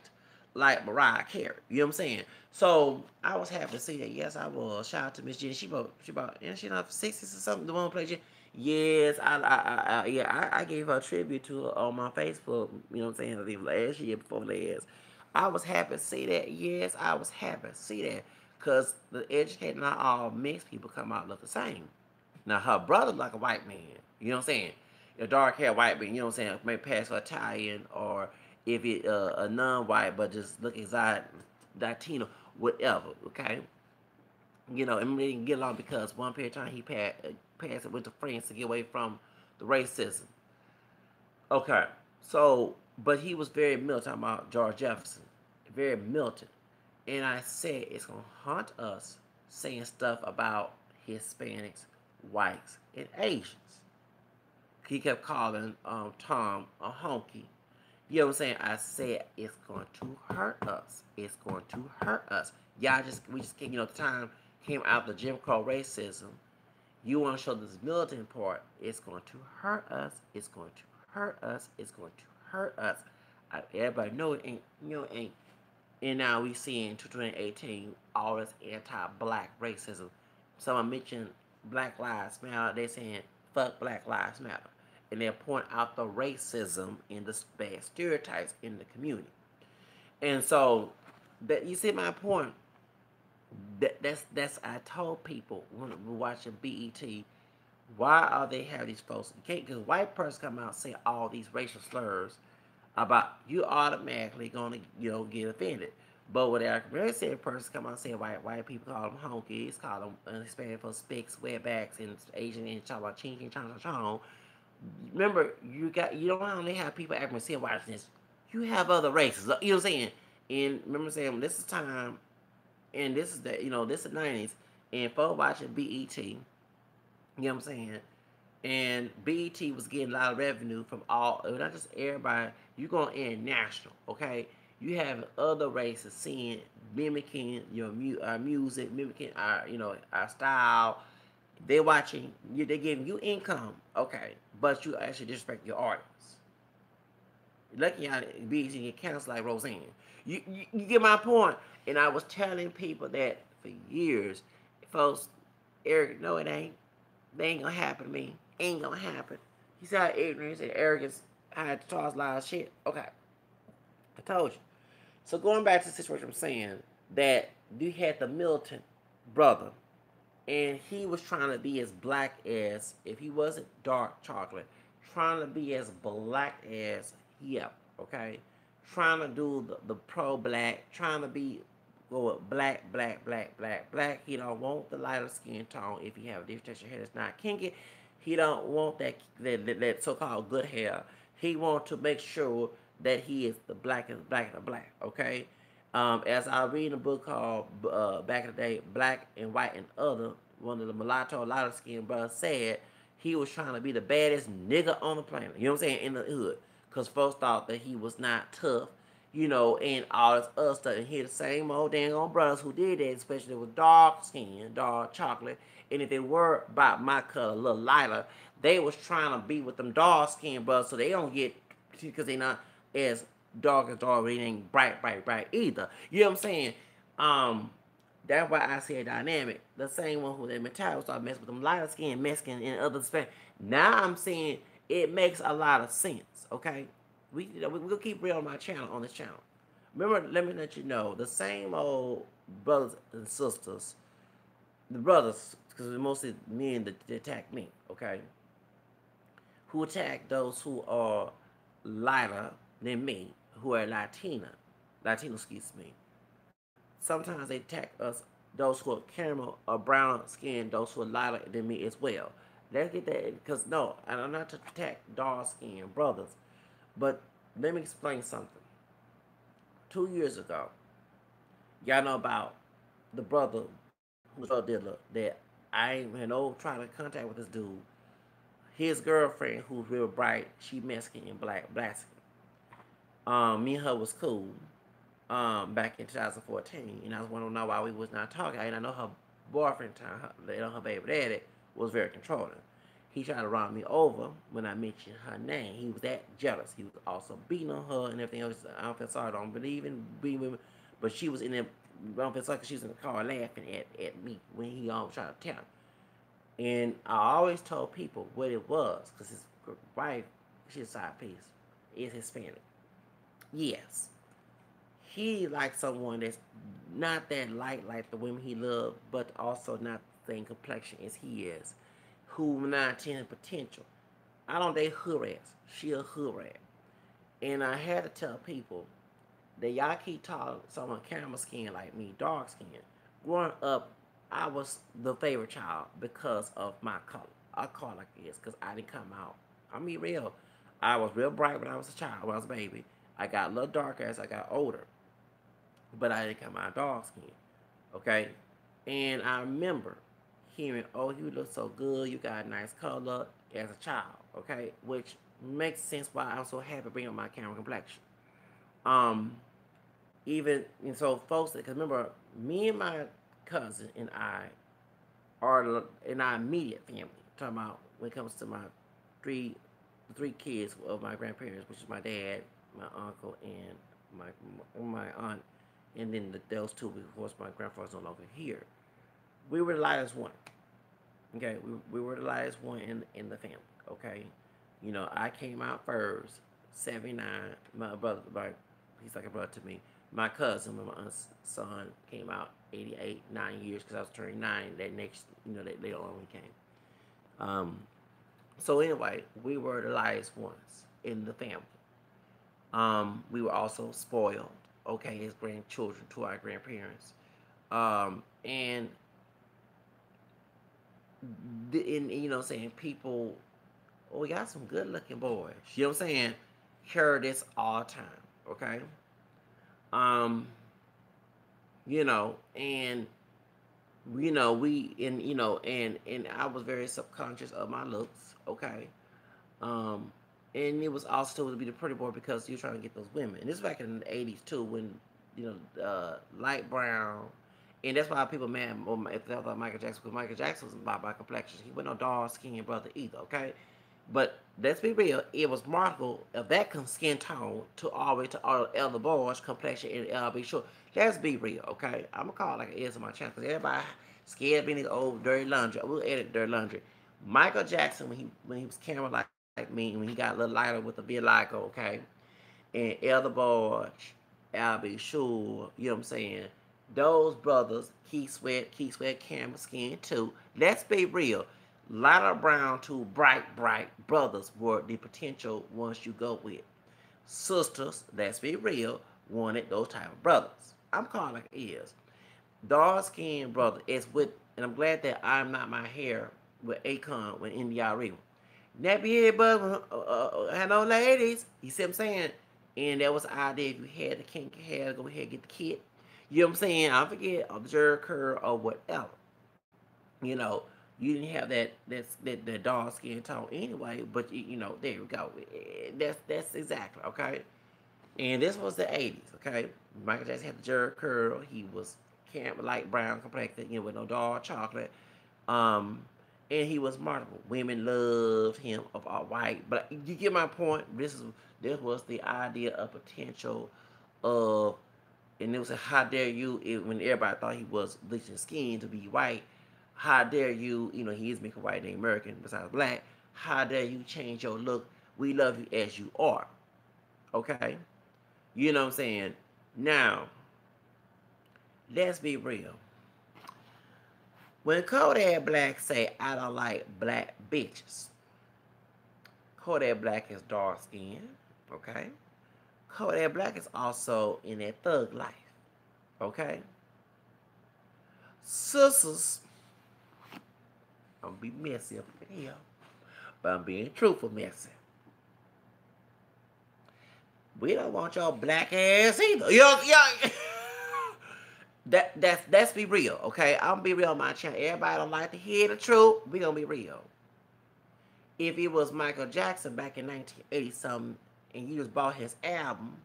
like Mariah Carey. You know what I'm saying? So I was happy to see that. Yes, I was. Shout out to Miss Jenny. And she not 60s or something. The one who played Jenny. Yes, I gave her a tribute to her on my Facebook. You know what I'm saying? I think last year, before last. I was happy to see that. Yes, I was happy to see that. Because the educated, not all mixed people come out look the same. Now, her brother like a white man. You know what I'm saying? A dark hair white man, you know what I'm saying? Maybe pass for Italian, or if it a non-white, but just look exotic, Latino, whatever, okay? And they didn't get along because one period of time he passed and went to France to get away from the racism. Okay, so, but he was very militant, talking about George Jefferson. Very militant. And I said it's going to haunt us saying stuff about Hispanics, whites, and Asians. He kept calling Tom a honky. You know what I'm saying? I said it's going to hurt us. It's going to hurt us. Y'all just we just came, the time came out the Jim Crow racism. You want to show this militant part. It's going to hurt us. It's going to hurt us. It's going to hurt us. Everybody know it ain't. Ain't. And now we see in 2018 all this anti-black racism. Someone mentioned Black Lives Matter. They saying fuck Black Lives Matter, and they point out the racism and the bad stereotypes in the community. And so, that you see my point. That's I told people when we're watching BET, why are they having these folks? You can't, because white person come out and say all these racial slurs about, you automatically gonna get offended. But when the African American person come out and say white people call them honkies, call them Hispanic for spicks, wetbacks, and Asian and talk about ching ching chong chong chong. Remember, you don't only have people acting say watching this. You have other races. You know what I'm saying? And remember saying this is time, and this is this is the 90s, and folks watching BET. You know what I'm saying? And BET was getting a lot of revenue from not just everybody. You going international, okay? You have other races seeing, mimicking your music, mimicking our style. They're watching you. They're giving you income, okay? But you actually disrespect your artists. Lucky out BET get canceled like Roseanne. You get my point. And I was telling people that for years, folks. Eric, no, it ain't. They ain't gonna happen to me. Ain't gonna happen. He said ignorance and arrogance had to toss a lot of shit. Okay, I told you. So going back to the situation, I'm saying that you had the militant brother, and he was trying to be as black as, if he wasn't dark chocolate, trying to be as black as him. Okay, trying to do the pro black, trying to be go with black, black, black, black, black. He don't want the lighter skin tone if you have a different texture hair that's not kinky. He don't want that so-called good hair. He wants to make sure that he is the black and black and the black. Okay. As I read a book called back in the day, Black and White and Other, one of the mulatto lighter skin brothers said he was trying to be the baddest nigga on the planet. You know what I'm saying? In the hood, because folks thought that he was not tough, and all this other stuff. And here the same old dang old brothers who did that, especially with dark skin, dark chocolate. And if they were about my color, a little lighter, they was trying to be with them dark skin brothers so they don't get, because they not as dark as dark, they ain't bright, bright, bright either. You know what I'm saying? Um, that's why I say a dynamic. The same one who that Metallica started messing with them lighter skin Mexican and other stuff. Now I'm saying it makes a lot of sense. Okay, we'll keep real on my channel, on this channel. Remember, let me let you know, the same old brothers and sisters, the brothers, because it's mostly men that attack me, okay, who attack those who are lighter than me, who are Latino, excuse me. Sometimes they attack us, those who are caramel or brown skin, those who are lighter than me as well. Let's get that, because no, I'm not to attack dark skin brothers, but let me explain something. 2 years ago, y'all know about the brother who's a drug dealer that I ain't had no trying to contact with this dude. His girlfriend, who's real bright, she Mexican and black skin. Me and her was cool. Back in 2014, and I was wondering why we was not talking. And I know her boyfriend, her baby daddy, was very controlling. He tried to run me over when I mentioned her name. He was that jealous. He was also beating on her and everything else. I don't feel sorry. I don't believe in being with me. But she was in there. I don't feel sorry because she was in the car laughing at me when he always tried to tell me. And I always told people what it was, because his wife, she's a side piece, is Hispanic. Yes, he likes someone that's not that light like the women he loved, but also not the same complexion as he is, who not attending potential. I don't date hood rats. She a hood rat. And I had to tell people that y'all keep talking someone camera skin like me, dark skin. Growing up, I was the favorite child because of my color. I call it like this because I didn't come out. I mean, real. I was real bright when I was a child, when I was a baby. I got a little darker as I got older, but I didn't come out dark skin. Okay? And I remember hearing, oh, you look so good, you got a nice color as a child. Okay? Which Makes sense why I'm so happy bringing up my camera complexion. Um, even and so, folks, because remember, me and my cousin and I are in our immediate family. I'm talking about when it comes to my three, the three kids of my grandparents, which is my dad, my uncle, and my aunt, and then those two, of course, my grandfather's no longer here. We were the lightest one. Okay, we were the lightest one in the family. Okay, I came out first, 79. My brother, he's like a brother to me. My cousin, my aunt's son, came out 88, 9 years because I was turning 9 that next, that later on we came. Um, so anyway, we were the lightest ones in the family. We were also spoiled, okay, as grandchildren to our grandparents. And saying people, oh, we got some good looking boys. You know what I'm saying? Hear this all the time, okay? Um, and and I was very subconscious of my looks, okay? Um, and it was also to be the pretty boy because you're trying to get those women. And this was back in the '80s too, when light brown, and that's why people mad if they thought Michael Jackson, because Michael Jackson was by complexion. He wasn't no dark skinned brother either, okay? But let's be real, it was Markle of that skin tone to all the way to all the other boys complexion and LB short. Let's be real, okay? I'm gonna call it like it is on my channel because everybody scared being this old dirty laundry. We'll edit dirty laundry. Michael Jackson when he was camera like me, when he got a little lighter with the vitiligo, okay, and Elder Boy, Albie Sure, you know what I'm saying? Those brothers, Keith Sweat, camera skin too. Let's be real. Lighter brown to bright brothers were the potential ones you go with. Sisters, let's be real, wanted those type of brothers. I'm calling like it is. Dark skinned brother is with, and I'm glad that I'm not my hair with Akon when NDRE. Nappy head, but hello, ladies. You see what I'm saying? And that was the idea. If you had the kinky hair, go ahead and get the kid. You know what I'm saying? I forget, observe curl or whatever. You know, you didn't have that dark skin tone anyway. But there we go. That's exactly okay. And this was the '80s. Okay, Michael Jackson had the jerk curl. He was camp light brown complected, with no dark chocolate. Um, and he was marketable. Women loved him of all white. But you get my point. This was the idea of potential of, and it was a how dare you when everybody thought he was bleaching skin to be white. How dare you? He is making white and American besides black. How dare you change your look? We love you as you are. Okay, you know what I'm saying. Now, let's be real. When Kodak Black say, I don't like black bitches, Kodak Black is dark skinned, okay? Kodak Black is also in that thug life, okay? Sisters, I'm gonna be messy up in here, but I'm being truthful messy. We don't want your black ass either. Yo. That's be real, okay? I'm gonna be real on my channel. Everybody don't like to hear the truth. We gonna be real. If it was Michael Jackson back in 1980 something, and you just bought his album,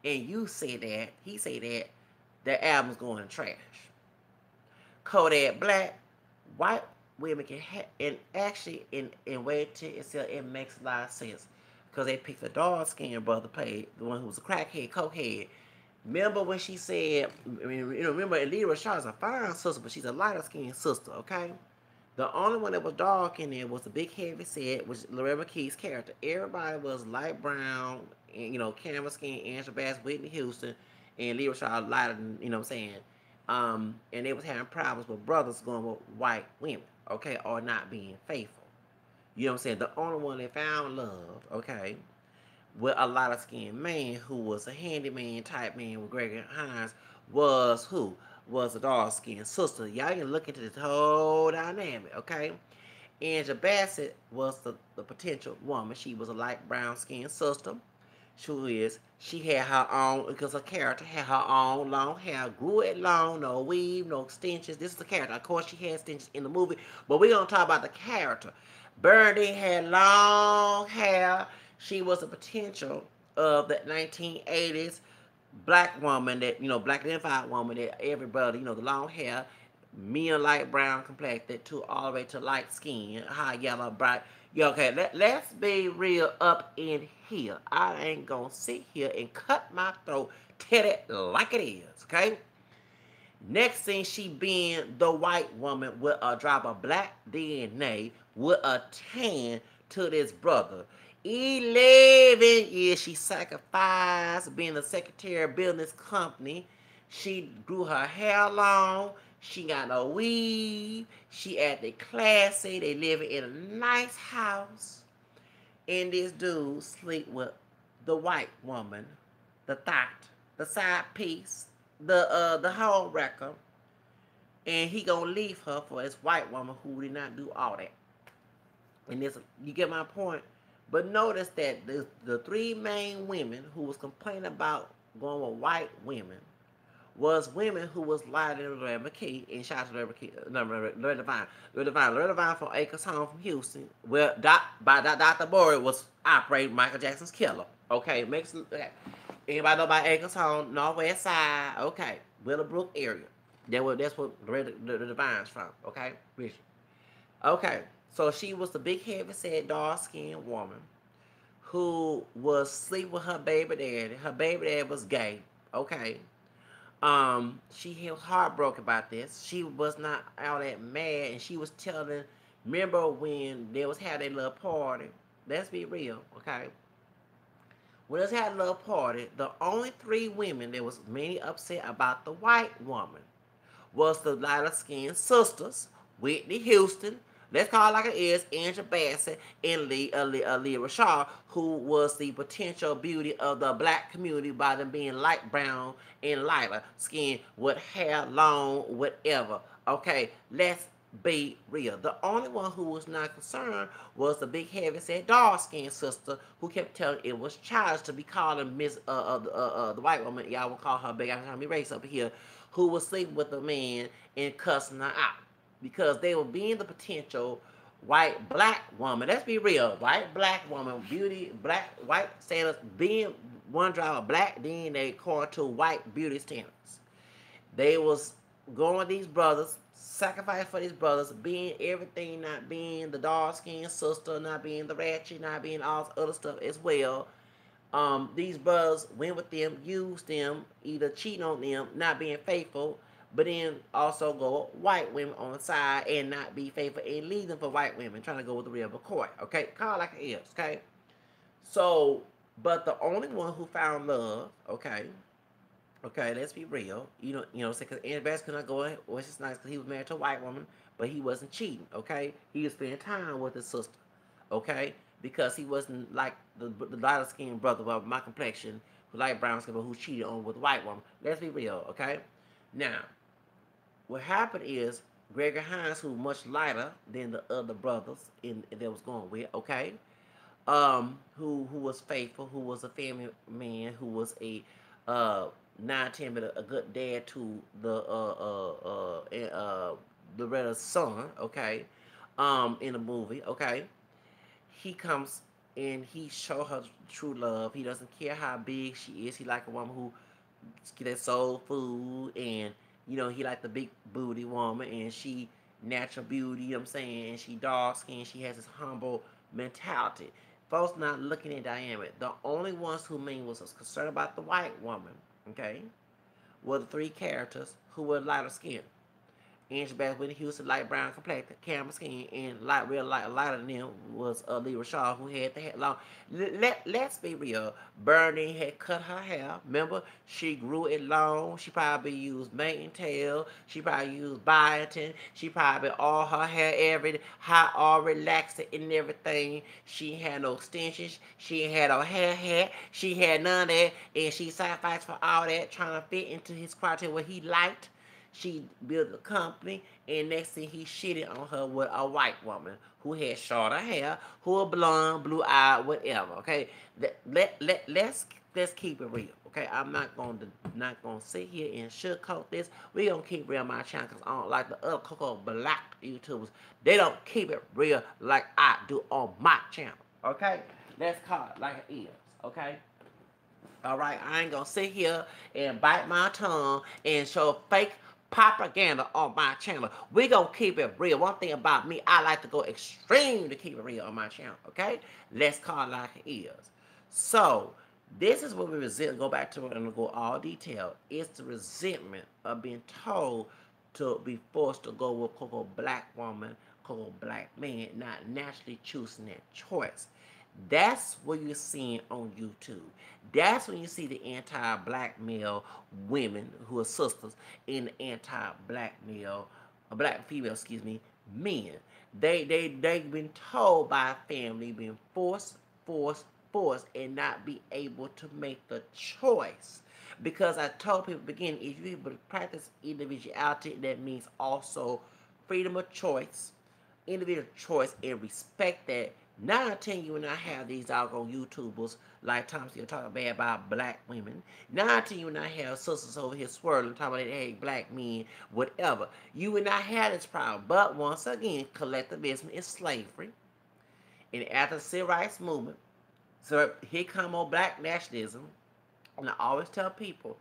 and you say that he say that album's going in trash. Kodak Black, white women can have, and actually in way to itself, it makes a lot of sense because they picked the dark skinned brother played the one who was a crackhead, cokehead. Remember when she said, remember Aaliyah Rashad is a fine sister, but she's a lighter skinned sister, okay? The only one that was dark in there was the big heavy set, which Loretta McKee's character. Everybody was light brown, and camera skin, Angela Bass, Whitney Houston, and Lee Rashad lighter than, what I'm saying. And they was having problems with brothers going with white women, okay, or not being faithful. You know what I'm saying? The only one that found love, okay, with a lot of skinned man who was a handyman type man with Gregory Hines was who? Was a dark skinned sister. Y'all can look into this whole dynamic, okay? Angela Bassett was the potential woman. She was a light brown skinned sister. She had her own, because her character had her own long hair, grew it long, no weave, no extensions. This is the character. Of course, she had extensions in the movie, but we're going to talk about the character. Birdie had long hair. She was a potential of the 1980s black woman that, black identified woman that everybody, the long hair, me light brown complected to all the way to light skin, high yellow, bright. Yeah, okay, let's be real up in here. I ain't gonna sit here and cut my throat, tell it like it is, okay? Next thing, she being the white woman with a drop of black DNA with a tan to this brother. 11 years she sacrificed being the secretary of building this company. She grew her hair long. She got no weave. She acted classy. They living in a nice house. And this dude sleep with the white woman, the thought, the side piece, the home wrecker, and he gonna leave her for his white woman who did not do all that. And this, you get my point. But notice that the three main women who was complaining about going with white women was women who was lighter than Loretta McKee, and shout out to Loretta Devine. Loretta Devine from Acres Home from Houston, where Dr. Bory was operating Michael Jackson's killer. Okay, okay. Anybody know about Acres Home, Northwest Side? Okay, Willowbrook area. That's what Loretta Devine's from. Okay, Richard. Okay, so she was the big heavy set dark skinned woman who was sleeping with her baby daddy. Her baby daddy was gay. Okay. She was heartbroken about this. She was not all that mad, and she was telling. Remember when they was having a little party? Let's be real, okay? When they was having a little party, the only three women that was mainly upset about the white woman was the lighter skinned sisters, Whitney Houston, let's call it like it is, Angela Bassett, and Leah Rashad, who was the potential beauty of the black community by them being light brown and lighter skin with hair long, whatever. Okay, let's be real. The only one who was not concerned was the big heavy set dark skinned sister who kept telling it was childish to be calling Miss the white woman, y'all will call her big, I'm trying to be race up here, who was sleeping with a man and cussing her out because they were being the potential white black woman. Let's be real, white black woman, beauty, black white standards, being one driver black DNA according to white beauty standards. They was going with these brothers, sacrifice for these brothers, being everything, not being the dark skinned sister, not being the ratchet, not being all other stuff as well. These brothers went with them, used them, either cheating on them, not being faithful, but then also go white women on the side and not be faithful and leave them for white women, trying to go with the real McCoy. Okay, call it like it is. Okay, so but the only one who found love, okay, let's be real. Because Andy Bass could not go, which is nice because he was married to a white woman, but he wasn't cheating. Okay, he was spending time with his sister. Okay, because he wasn't like the lighter skinned brother of my complexion, who light brown skin, but who cheated on with a white woman. Let's be real. Okay, now what happened is Gregory Hines, who much lighter than the other brothers that was going with. Okay, who was faithful, who was a family man, who was a 9-10, but a good dad to Loretta's son, okay, in the movie, okay. He comes and he show her true love. He doesn't care how big she is. He like a woman who get soul food, and he like the big booty woman, and she natural beauty, you know what I'm saying, and she dark skin, she has this humble mentality. Folks not looking at dynamic. The only ones who was concerned about the white woman, okay, were the three characters who were lighter skinned. Angela Bass, Whitney Houston, light brown complected, camera skin, and lighter than them was Lee Rashad, who had the hair long. Let's be real. Bernie had cut her hair. Remember, she grew it long. She probably used mane tail. She probably used biotin. She probably all her hair all relaxed and everything. She had no extensions. She had no hair. She had none of that, and she sacrificed for all that, trying to fit into his criteria what he liked. She built a company, and next thing he shitted on her with a white woman who had shorter hair, who was blonde, blue-eyed, whatever. Okay, let's keep it real. Okay, I'm not gonna sit here and sugarcoat this. We gonna keep real on my channel because I don't like the other Coco Black YouTubers. They don't keep it real like I do on my channel. Okay, Let's call it like it is, okay? All right, I ain't gonna sit here and bite my tongue and show fake propaganda on my channel. We gonna keep it real. One thing about me, I like to go extreme to keep it real on my channel. Okay, let's call it like it is. So this is what we resent. Go back to it and go all detail. It's the resentment of being told to be forced to go with Coco black woman, Coco black man, not naturally choosing that choice. That's what you're seeing on YouTube. That's when you see the anti-black male women who are sisters and the anti-black male, black female, excuse me, men. They've been told by a family, being forced, and not be able to make the choice. Because I told people again, if you're able to practice individuality, that means also freedom of choice, individual choice, and respect that. Now I tell you when I have these doggone YouTubers like Thompson talking bad about black women. Now I tell you when I have sisters over here swirling talking about hey black men, whatever. You would not have this problem. But once again, collectivism is slavery. And after the civil rights movement, so here come on black nationalism. And I always tell people,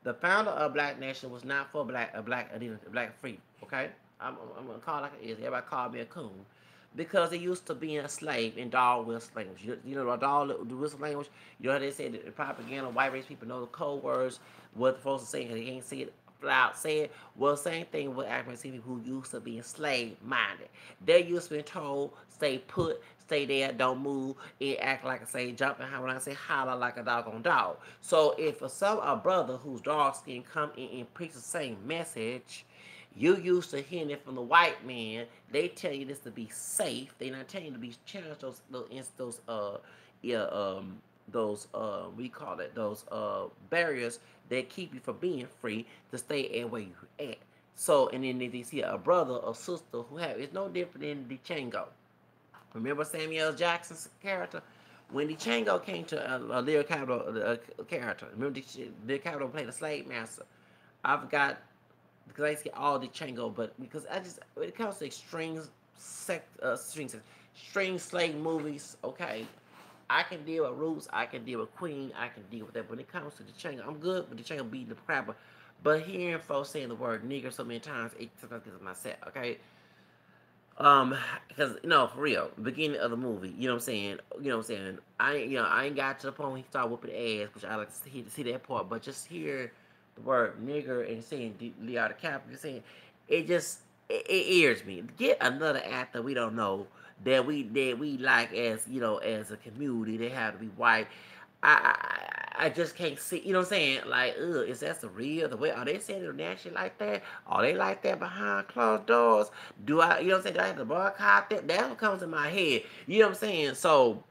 the founder of Black Nation was not for black identity, black freedom. Okay, I'm gonna call it like it is. Everybody call me a coon because they used to being a slave in dog whistle language. You know the dog whistle language. You know how they say the propaganda. White race people know the code words. What the folks are saying, they can't see it out say it. Well, same thing with African people who used to be enslaved minded. They used to be told, stay put, stay there, don't move, and act like I say, jumping when I say holler like a doggone dog. So if a brother who's dark skin come in and preach the same message, you used to hearing it from the white man. They tell you this to be safe. They not telling you to be challenge yeah we call it those barriers that keep you from being free to stay at where you at. So and then if they see a brother or sister who have it's no different than the Chango. Remember Samuel Jackson's character? When the Chango came to Leo Capital character, remember the Capital played a slave master. I forgot because I used to get all the Chango, but because I just when it comes to extreme slave movies, okay, I can deal with Roots, I can deal with Queen, I can deal with that. But when it comes to the Chango, I'm good with the Chango beating the crap. But hearing folks saying the word nigger so many times, it sometimes gets on my set, okay? Because for real, beginning of the movie, you know what I'm saying? You know what I'm saying? I ain't got to the point when he started whooping the ass, which I like to see that part. But just hear the word nigger and saying Leo DiCaprio, saying it ears me. Get another actor we don't know that we like as as a community. They have to be white. I just can't see. You know what I'm saying? Like, is that the real? The way are they saying it naturally like that? Are they like that behind closed doors? Do I? You know what I'm saying? Do I have to boycott that? That's what comes in my head. You know what I'm saying? So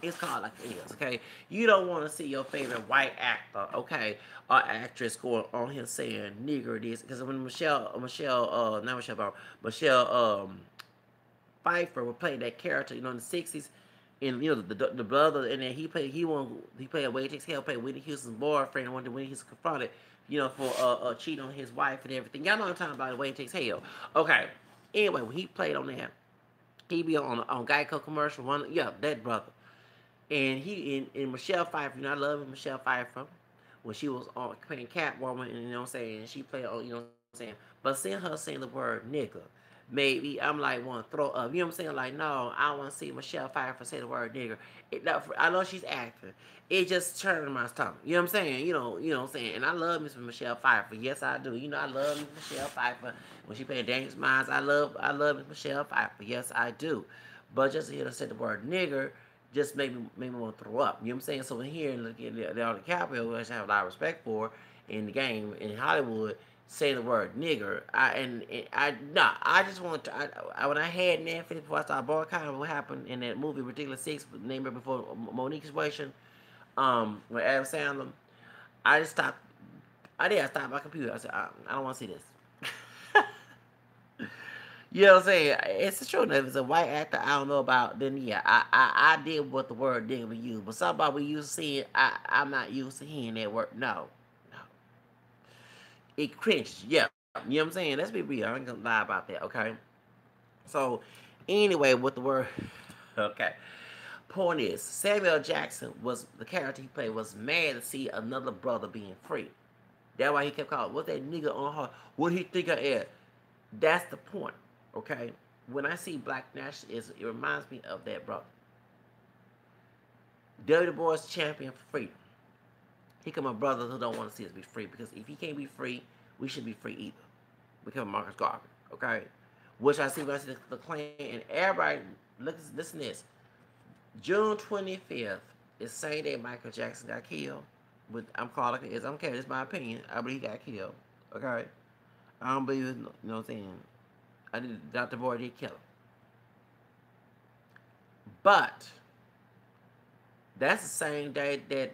it's called like it is, okay? You don't want to see your favorite white actor, okay, or actress going on here saying nigger this because when not Michelle Obama, Michelle Pfeiffer would play that character, in the '60s, and the brother, and then he played a Wayne Takes Hell, played Whitney Houston's boyfriend, when Whitney Houston confronted, for cheating on his wife and everything. Y'all know what I'm talking about, Wayne Takes Hell. Okay. Anyway, when he played on that, he be on Geico commercial, that brother. And in Michelle Pfeiffer, I love Michelle Pfeiffer when she was on playing Catwoman, and she played on, but seeing her saying the word nigga, maybe I'm like want to throw up. You know what I'm saying? Like, no, I don't want to see Michelle Pfeiffer say the word nigger. I know she's acting. It just turned my stomach. You know what I'm saying? What I'm saying? And I love Miss Michelle Pfeiffer. Yes, I do. I love Miss Michelle Pfeiffer when she played Dangerous Minds. I love Miss Michelle Pfeiffer. Yes, I do. But just to hear her say the word nigger just made me want to throw up. You know what I'm saying? So when here, look at Leonardo DiCaprio, which I have a lot of respect for in the game in Hollywood, saying the word nigger, I just want to. When I had Netflix before I started boycotting, what happened in that movie Ridiculous Six, named it before Monique situation, with Adam Sandler, I just stopped. I stopped my computer. I said, I don't want to see this. You know what I'm saying? It's the truth. If it's a white actor I don't know about, then yeah, I did what the word nigga we use. But somebody we used to see it, I'm not used to hearing that word. No. It cringes. Yeah. You know what I'm saying? Let's be real. I ain't gonna lie about that, okay? So, anyway, with the word, okay. Point is, Samuel Jackson was the character he played was mad to see another brother being free. That's why he kept calling, "What's that nigga on her? What he think I am?" That's the point, okay? When I see black nationalism, it reminds me of that brother. W. Du Bois champion for freedom. He come a brother who don't want to see us be free, because if he can't be free, we should be free either. Become Marcus Garvey, okay? Which I see when I see the Klan, and everybody, listen to this. June 25th is the same day Michael Jackson got killed. But I'm calling it, I don't care, it's my opinion. I believe he got killed, okay? I don't believe it, you know what I'm saying? Dr. Boy did kill him. But that's the same day that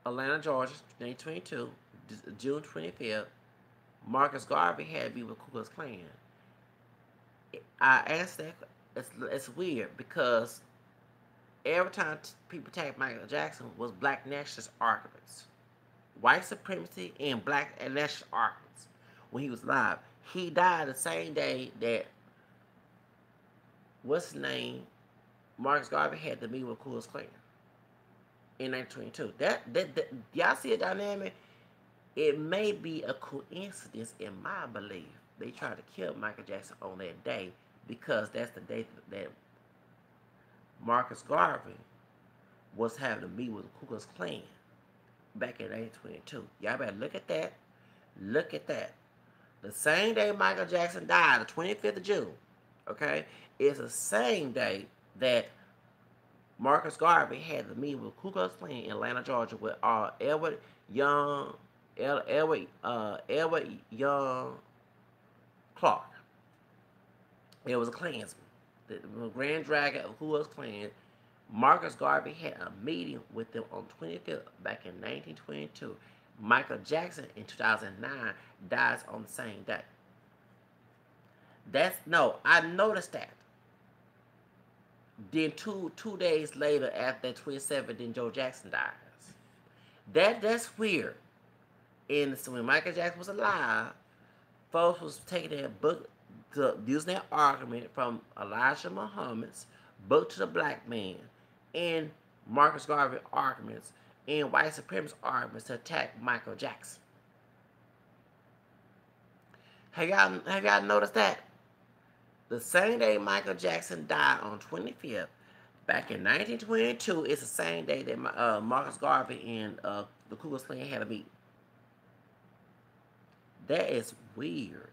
Atlanta, Georgia, 1922, June 25th, Marcus Garvey had to be with Ku Klux Klan. I asked that, it's weird, because every time people attacked Michael Jackson was black nationalist arguments. White supremacy and black nationalist arguments when he was alive. He died the same day that, what's his name, Marcus Garvey had to meet with Ku Klux Klan in 1922. That y'all see a dynamic? It may be a coincidence in my belief. They tried to kill Michael Jackson on that day because that's the day that Marcus Garvey was having to meet with the Ku Klux Klan back in 1922. Y'all better look at that. Look at that. The same day Michael Jackson died, the 25th of June, okay, is the same day that Marcus Garvey had to meet with Ku Klux Klan in Atlanta, Georgia, with Edward Young Clark. It was a Klansman. The Grand Dragon of Ku Klux Klan. Marcus Garvey had a meeting with them on 25th back in 1922. Michael Jackson in 2009 dies on the same day. I noticed that. Then two days later, after that 27th, then Joe Jackson dies. That's weird. And so when Michael Jackson was alive, folks was taking that book, using that argument from Elijah Muhammad's book to the black man, and Marcus Garvey arguments, and white supremacist arguments to attack Michael Jackson. Have y'all noticed that? The same day Michael Jackson died on 25th, back in 1922, it's the same day that Marcus Garvey and the Ku Klux Klan had a meeting. That is weird.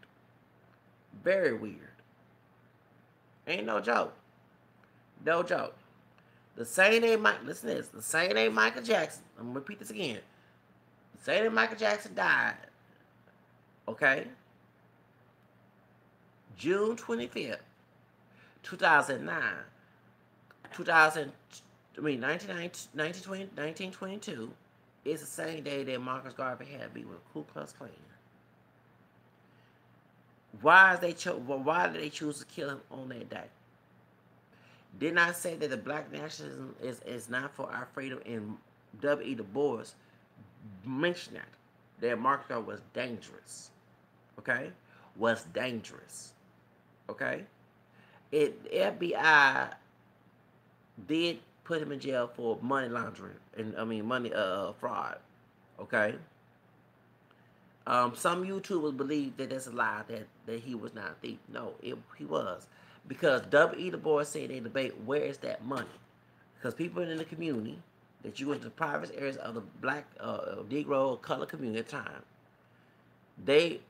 Very weird. Ain't no joke. No joke. The same day listen to this. The same day Michael Jackson, I'm going to repeat this again. The same day Michael Jackson died, okay? June 25th, 2009, 1922 is the same day that Marcus Garvey had to be with Ku Klux Klan. Why did they choose to kill him on that day? Didn't I say that the black nationalism is not for our freedom? And W. Du Bois mentioned that Marcus Garvey was dangerous. Okay? Was dangerous. Okay? FBI did put him in jail for money laundering and money fraud. Okay? Some YouTubers believe that that's a lie, that he was not a thief. No, he was. Because W. Du Bois said in the debate, where is that money? Because people in the community, that you went to the private areas of the black, Negro, color community at the time, they,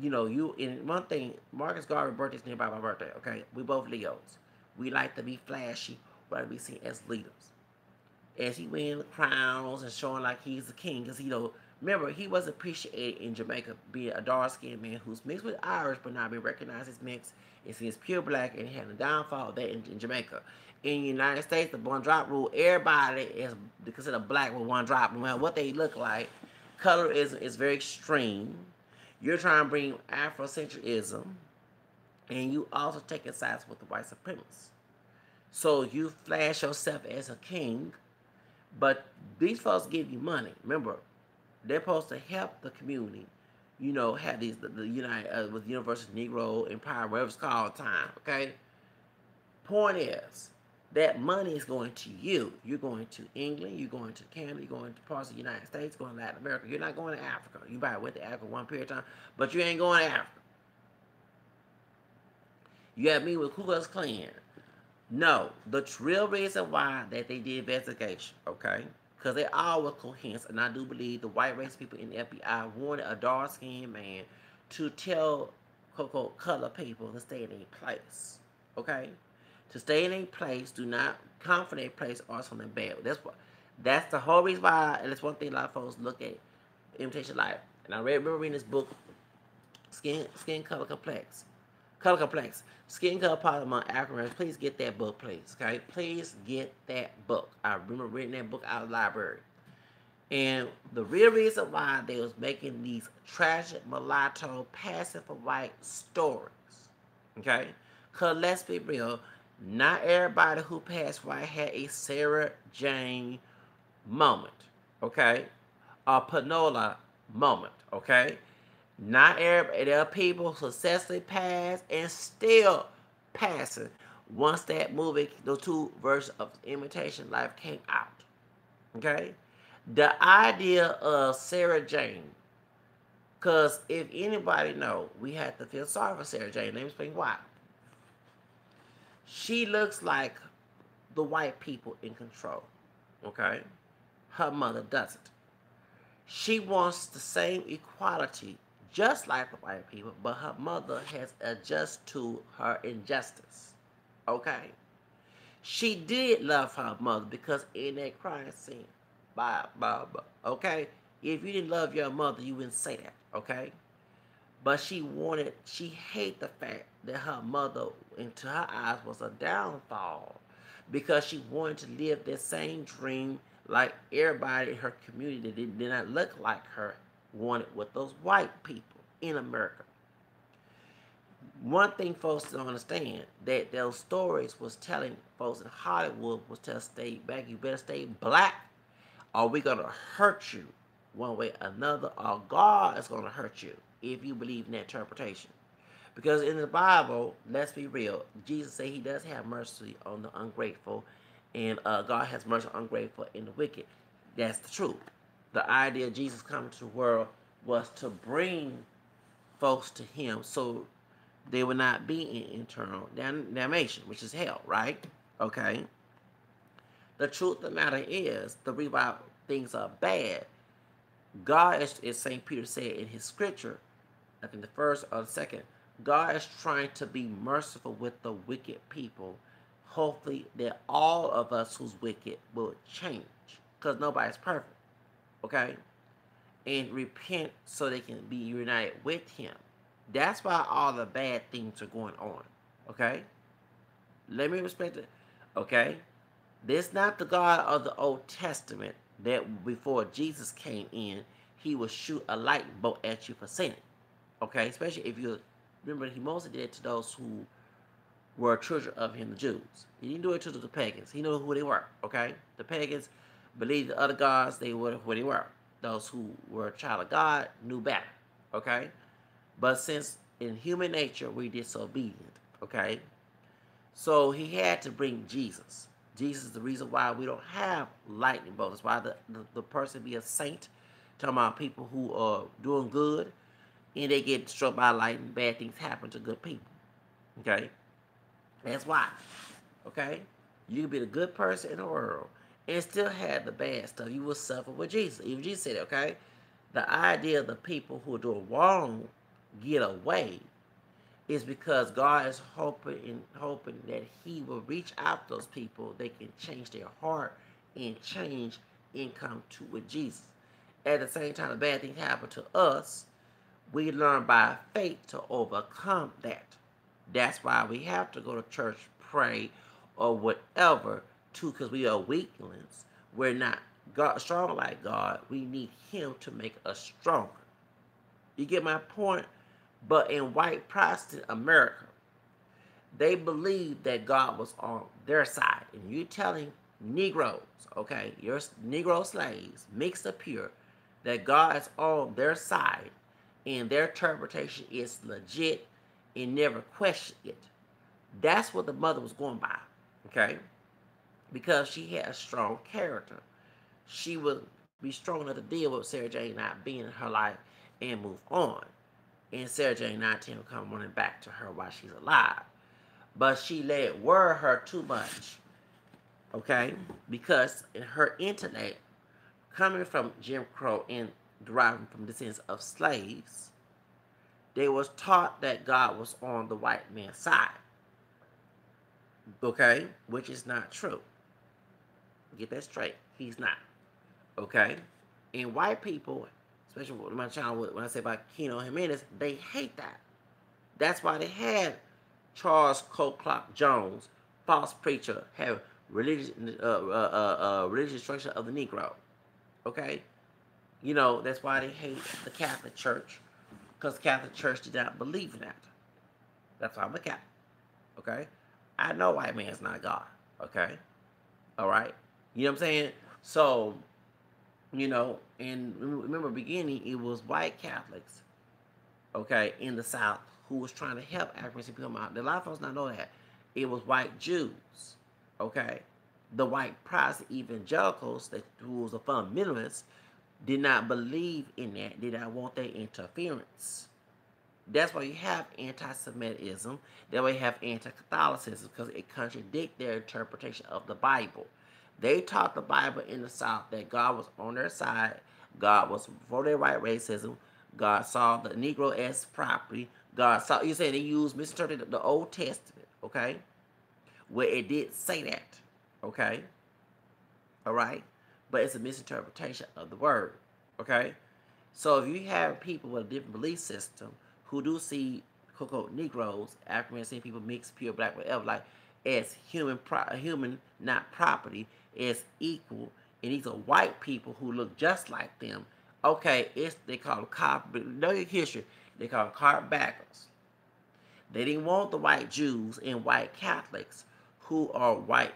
in one thing, Marcus Garvey's birthday is nearby my birthday, okay? We both Leos. We like to be flashy, we like to be seen as leaders. As he wearing the crowns and showing like he's the king, because, remember, he was appreciated in Jamaica, being a dark-skinned man who's mixed with Irish, but not being recognized as mixed. It's his pure black, and he had a downfall of that in Jamaica. In the United States, the one drop rule, everybody is considered black with one drop, no matter what they look like. Colorism is very extreme. You're trying to bring Afrocentrism, and you also taking sides with the white supremacists. So you flash yourself as a king, but these folks give you money. Remember, they're supposed to help the community, have these, the United, with University Negro Empire, whatever it's called, time, okay? Point is, that money is going to you. You're going to England, you're going to Canada, you're going to parts of the United States, going to Latin America. You're not going to Africa. You might went to Africa one period of time, but you ain't going to Africa. You have me with Ku Klux Klan. No, the real reason why that they did investigation, okay? Because they all were coherent, and I do believe the white race people in the FBI wanted a dark-skinned man to tell color people to stay in a place, okay? To stay in a place, do not come from a place or something bad. That's the whole reason why, and it's one thing a lot of folks look at imitation life. And I remember reading this book, Skin Color Complex. Color Complex. Skin Color Part Among Africans. Please get that book, please. Okay? Please get that book. I remember reading that book out of the library. And the real reason why they was making these tragic mulatto, passive for white stories. Okay? Because let's be real, not everybody who passed white had a Sarah Jane moment. Okay? A Panola moment. Okay? Not everybody. There are people who successfully passed and still passing once that movie, those two versions of Imitation Life came out. Okay? The idea of Sarah Jane, because if anybody know, we have to feel sorry for Sarah Jane. Let me explain why. She looks like the white people in control. Okay? Her mother doesn't. She wants the same equality just like the white people, but her mother has adjusted to her injustice. Okay? She did love her mother because in that crime scene, okay? If you didn't love your mother, you wouldn't say that, okay? But she hated the fact that her mother, into her eyes, was a downfall because she wanted to live that same dream like everybody in her community that did not look like her wanted with those white people in America. One thing folks don't understand, that those stories was telling folks in Hollywood was to stay back, you better stay black or we're going to hurt you one way or another, or God is going to hurt you if you believe in that interpretation. Because in the Bible, let's be real, Jesus said he does have mercy on the ungrateful, and God has mercy on the ungrateful and the wicked. That's the truth. The idea of Jesus coming to the world was to bring folks to him so they would not be in internal damnation, which is hell, right? Okay? The truth of the matter is, the reason why things are bad, God, as St. Peter said in his scripture, I think the first or the second, God is trying to be merciful with the wicked people. Hopefully that all of us who's wicked will change, because nobody's perfect, okay? And repent so they can be united with him. That's why all the bad things are going on, okay? Let me respect it, okay? This is not the God of the Old Testament that before Jesus came in, he would shoot a lightning bolt at you for sinning, okay? Especially if you remember, he mostly did it to those who were children of him, the Jews. He didn't do it to the pagans. He knew who they were, okay? The pagans believed the other gods, they were who they were. Those who were a child of God knew better, okay? But since in human nature we disobedient, okay? So he had to bring Jesus. Jesus is the reason why we don't have lightning bolts. That's why the person be a saint, talking about people who are doing good, and they get struck by lightning, bad things happen to good people, okay? That's why, okay? You can be the good person in the world and still have the bad stuff. You will suffer with Jesus. Even Jesus said, okay? The idea of the people who are doing wrong get away is because God is hoping that he will reach out to those people. They can change their heart and change and come to with Jesus. At the same time, the bad things happen to us. We learn by faith to overcome that. That's why we have to go to church, pray, or whatever, too, because we are weaklings. We're not strong like God. We need him to make us stronger. You get my point? But in white Protestant America, they believe that God was on their side. And you're telling Negroes, okay, your Negro slaves, mixed up here, that God is on their side and their interpretation is legit and never question it. That's what the mother was going by, okay? because she had a strong character. She would be strong enough to deal with Sarah Jane not being in her life and move on. And Sarah Jane 19 will come running back to her while she's alive. But she let it worry her too much, okay? Because in her intellect, coming from Jim Crow and deriving from descendants of slaves, they was taught that God was on the white man's side, okay? Which is not true. Get that straight. He's not, okay? And white people, especially with my child, when I say about Keno Jimenez, they hate that. That's why they had Charles Clock Jones, false preacher, have religious instruction of the Negro. Okay, you know that's why they hate the Catholic Church, because the Catholic Church did not believe in that. That's why I'm a Catholic. Okay, I know white man's not God. Okay, all right, you know what I'm saying? So, you know, and remember, beginning it was white Catholics, okay, in the South who was trying to help Africans come out. A lot of folks not know that. It was white Jews, okay? The white Protestant evangelicals, who was a fundamentalist, did not believe in that, did not want their interference. That's why you have anti-Semitism. That's why you have anti-Catholicism, because it contradicts their interpretation of the Bible. They taught the Bible in the South that God was on their side. God was for their white racism. God saw the Negro as property. God saw, you say they misinterpreted the Old Testament, okay? Where it did say that, okay? All right? But it's a misinterpretation of the word, okay? So if you have people with a different belief system who do see quote Negroes, African American people, mixed, pure black, whatever, like as human, not property, as equal, and these are white people who look just like them. Okay, they call them know your history. They call them carpetbaggers. They didn't want the white Jews and white Catholics who are white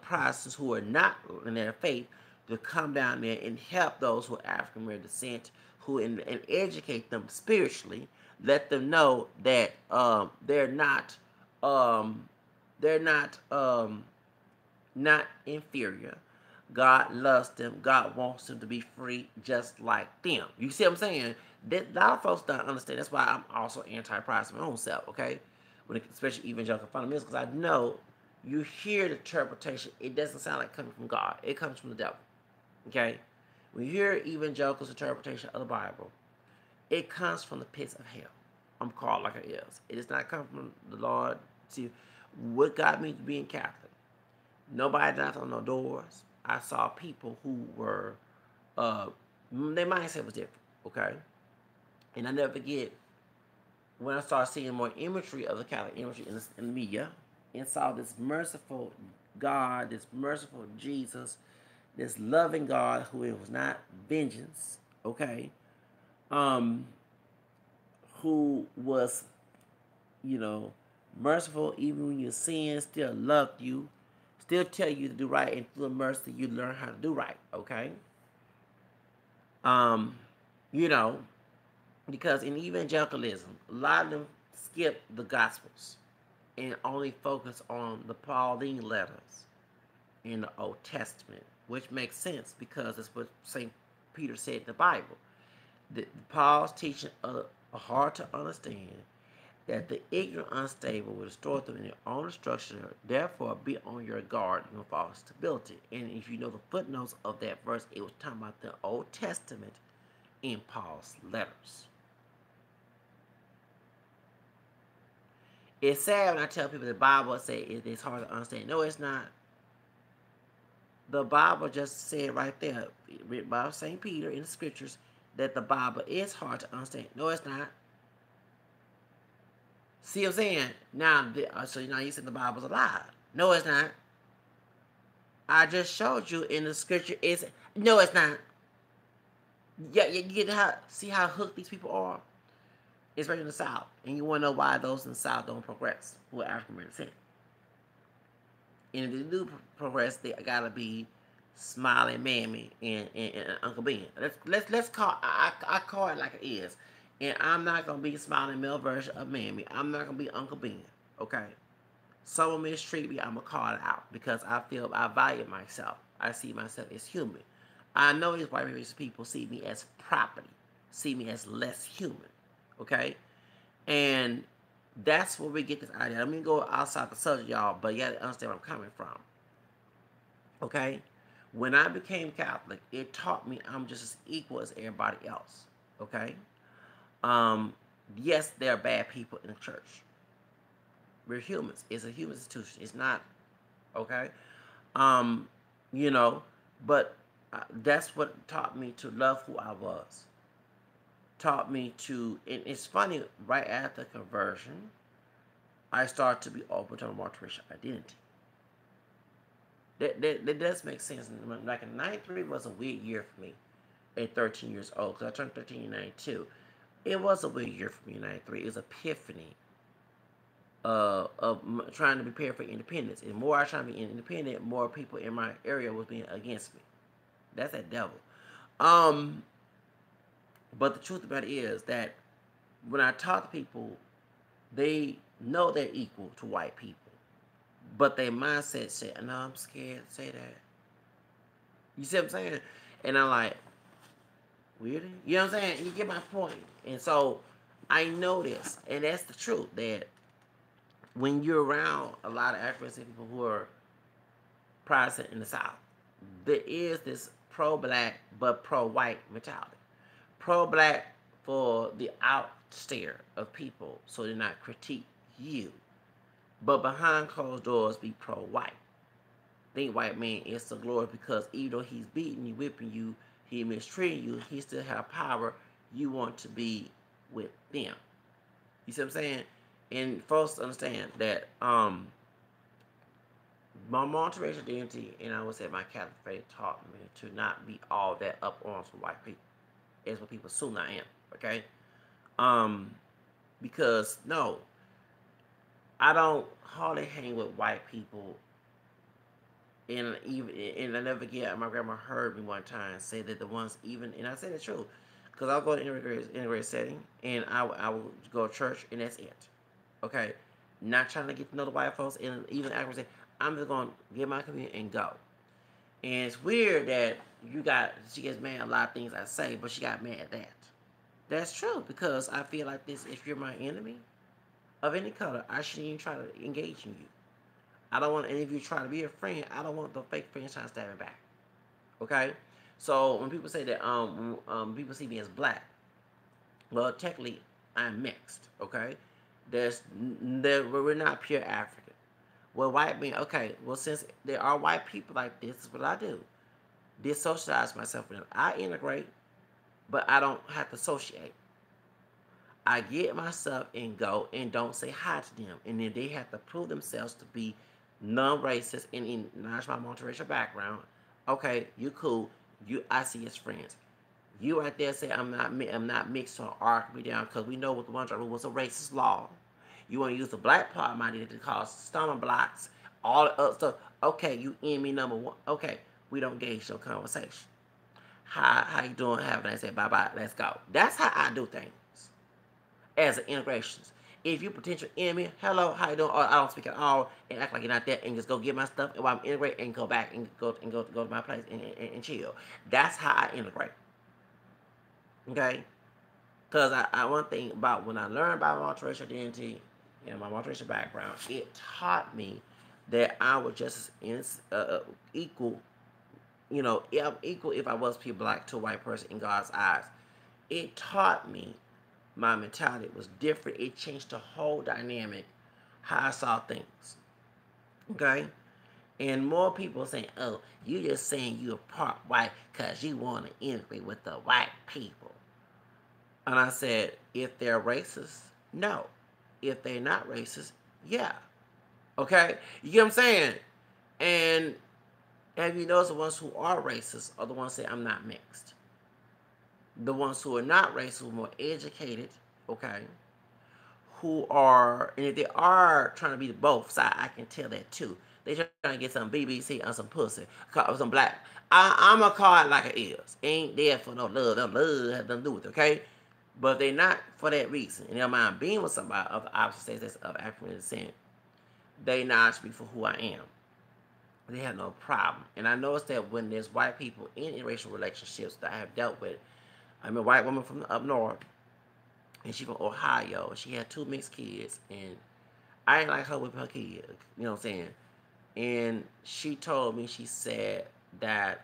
Protestants who are not in their faith to come down there and help those who are African American descent, and educate them spiritually, let them know that um, they're not inferior. God loves them. God wants them to be free just like them. You see what I'm saying? That a lot of folks don't understand. That's why I'm also anti-Protestant my own self, okay? Especially evangelical fundamentalists, because I know you hear the interpretation, it doesn't sound like coming from God. It comes from the devil, okay? When you hear evangelicals' interpretation of the Bible, it comes from the pits of hell. I'm called like it is. It does not come from the Lord. See, what God means to being Catholic. Nobody knocked on no doors. I saw people who were, their mindset was different, okay? And I never forget when I started seeing more imagery of the Catholic imagery in the media, and saw this merciful God, this merciful Jesus, this loving God who it was not vengeance, okay? Who was, merciful even when you sin, still loved you, still tell you to do right, and through mercy you learn how to do right, okay? Um, you know, because in evangelicalism, a lot of them skip the Gospels and only focus on the Pauline letters in the Old Testament, which makes sense because that's what St. Peter said in the Bible. Paul's teaching are hard to understand, that the ignorant unstable will destroy them in their own destruction. Therefore, be on your guard against false stability. And if you know the footnotes of that verse, it was talking about the Old Testament in Paul's letters. It's sad when I tell people the Bible say it's hard to understand. No, it's not. The Bible just said right there, written by St. Peter in the scriptures, that the Bible is hard to understand. No, it's not. See what I'm saying? Now, so now you said the Bible's a lie. No, it's not. I just showed you in the scripture. No, it's not. Yeah, you get see how hooked these people are, especially in the South, and you want to know why those in the South don't progress who are African American. And if they do progress, they gotta be Smiling Mammy and Uncle Ben. Let's call I call it like it is. And I'm not gonna be Smiling male version of Mammy. I'm not gonna be Uncle Ben. Okay. Someone mistreat me, I'm going to call it out because I feel I value myself. I see myself as human. I know these white racist people see me as property, see me as less human. Okay? And that's where we get this idea. Let me go outside the subject, y'all, but you gotta understand where I'm coming from. Okay? When I became Catholic, it taught me I'm just as equal as everybody else. Okay? Um, yes, there are bad people in the church. We're humans. It's a human institution. It's not, okay? Um, you know, but that's what taught me to love who I was. Taught me to, and it's funny, right after conversion, I started to be open to a multiracial identity. That does make sense. Like in 93 was a weird year for me at 13 years old, because I turned 13 in 92. It was a weird year for me in 93. It was epiphany of trying to prepare for independence. And more I was trying to be independent, more people in my area was being against me. That's that devil. Um, but the truth about it is that when I talk to people, they know they're equal to white people. But their mindset said, no, I'm scared to say that. You see what I'm saying? And I'm like, really? You know what I'm saying? You get my point. And so I know this, and that's the truth, that when you're around a lot of African people who are Protestant in the South, there is this pro-black but pro-white mentality. Pro-black for the outstare of people so they're not critique you. But behind closed doors, be pro-white. Think white man is the glory because even though he's beating you, whipping you, he mistreating you, he still have power. You want to be with them. You see what I'm saying? And folks understand that my multiracial identity, and I would say my Catholic faith, taught me to not be all that up on for white people. Is what people assume I am. Okay? Um, because no, I don't hardly hang with white people. And I never forget, my grandma heard me one time say that the ones even, and I said the truth, because I'll go to integrated setting, and I will go to church, and that's it. Okay, not trying to get to know the white folks, and even after say, I'm just gonna get my community and go. And it's weird that she gets mad at a lot of things I say, but she got mad at that. That's true, because I feel like this: if you're my enemy of any color, I shouldn't even try to engage in you. I don't want any of you trying to be a friend. I don't want the fake friends trying to stab me back. Okay? So when people say that people see me as black, well, technically I'm mixed. Okay? We're not pure African. Well, white men, okay. Well, since there are white people like this, is what I do. Dissocialize myself with them. I integrate, but I don't have to associate. I get myself and go and don't say hi to them, and then they have to prove themselves to be non-racist and acknowledge my multiracial background. Okay, you cool. I see as friends. You right there say I'm not mixed, so arc me down because we know what the one drop was a racist law. You want to use the black part of my identity to cause stomach blocks, all the other stuff. Okay, you enemy number one. Okay, we don't gauge no conversation. How you doing? Have a nice day. Bye bye. Let's go. That's how I do things as an integrationist. If you potential enemy, hello, how you doing? Or I don't speak at all, and act like you're not there, and just go get my stuff, and while I'm integrating, and go back and go to my place and chill. That's how I integrate. Okay, because I one thing about when I learned about multiracial identity and my multiracial background, it taught me that I was just as equal. You know, I'm equal if I was pure black to a white person in God's eyes. It taught me my mentality was different. It changed the whole dynamic, how I saw things. Okay? And more people saying, oh, you just saying you're part white because you want to integrate with the white people. And I said, if they're racist, no. If they're not racist, yeah. Okay? You get what I'm saying? And have you noticed the ones who are racist are the ones that say, I'm not mixed? The ones who are not racist, who are more educated, okay, who are, and if they are trying to be both sides, I can tell that too. They trying to get some BBC or some pussy, or some black. I'm going to call it like it is. Ain't there for no love. Them love has nothing to do with it, okay? But if they not for that reason, and they don't mind being with somebody of the opposite sex that's of African descent, they acknowledge me for who I am. They have no problem. And I noticed that when there's white people in interracial relationships that I have dealt with, I'm a white woman from up north, and she's from Ohio. She had two mixed kids, and I didn't like her with her kids. You know what I'm saying? And she told me, she said that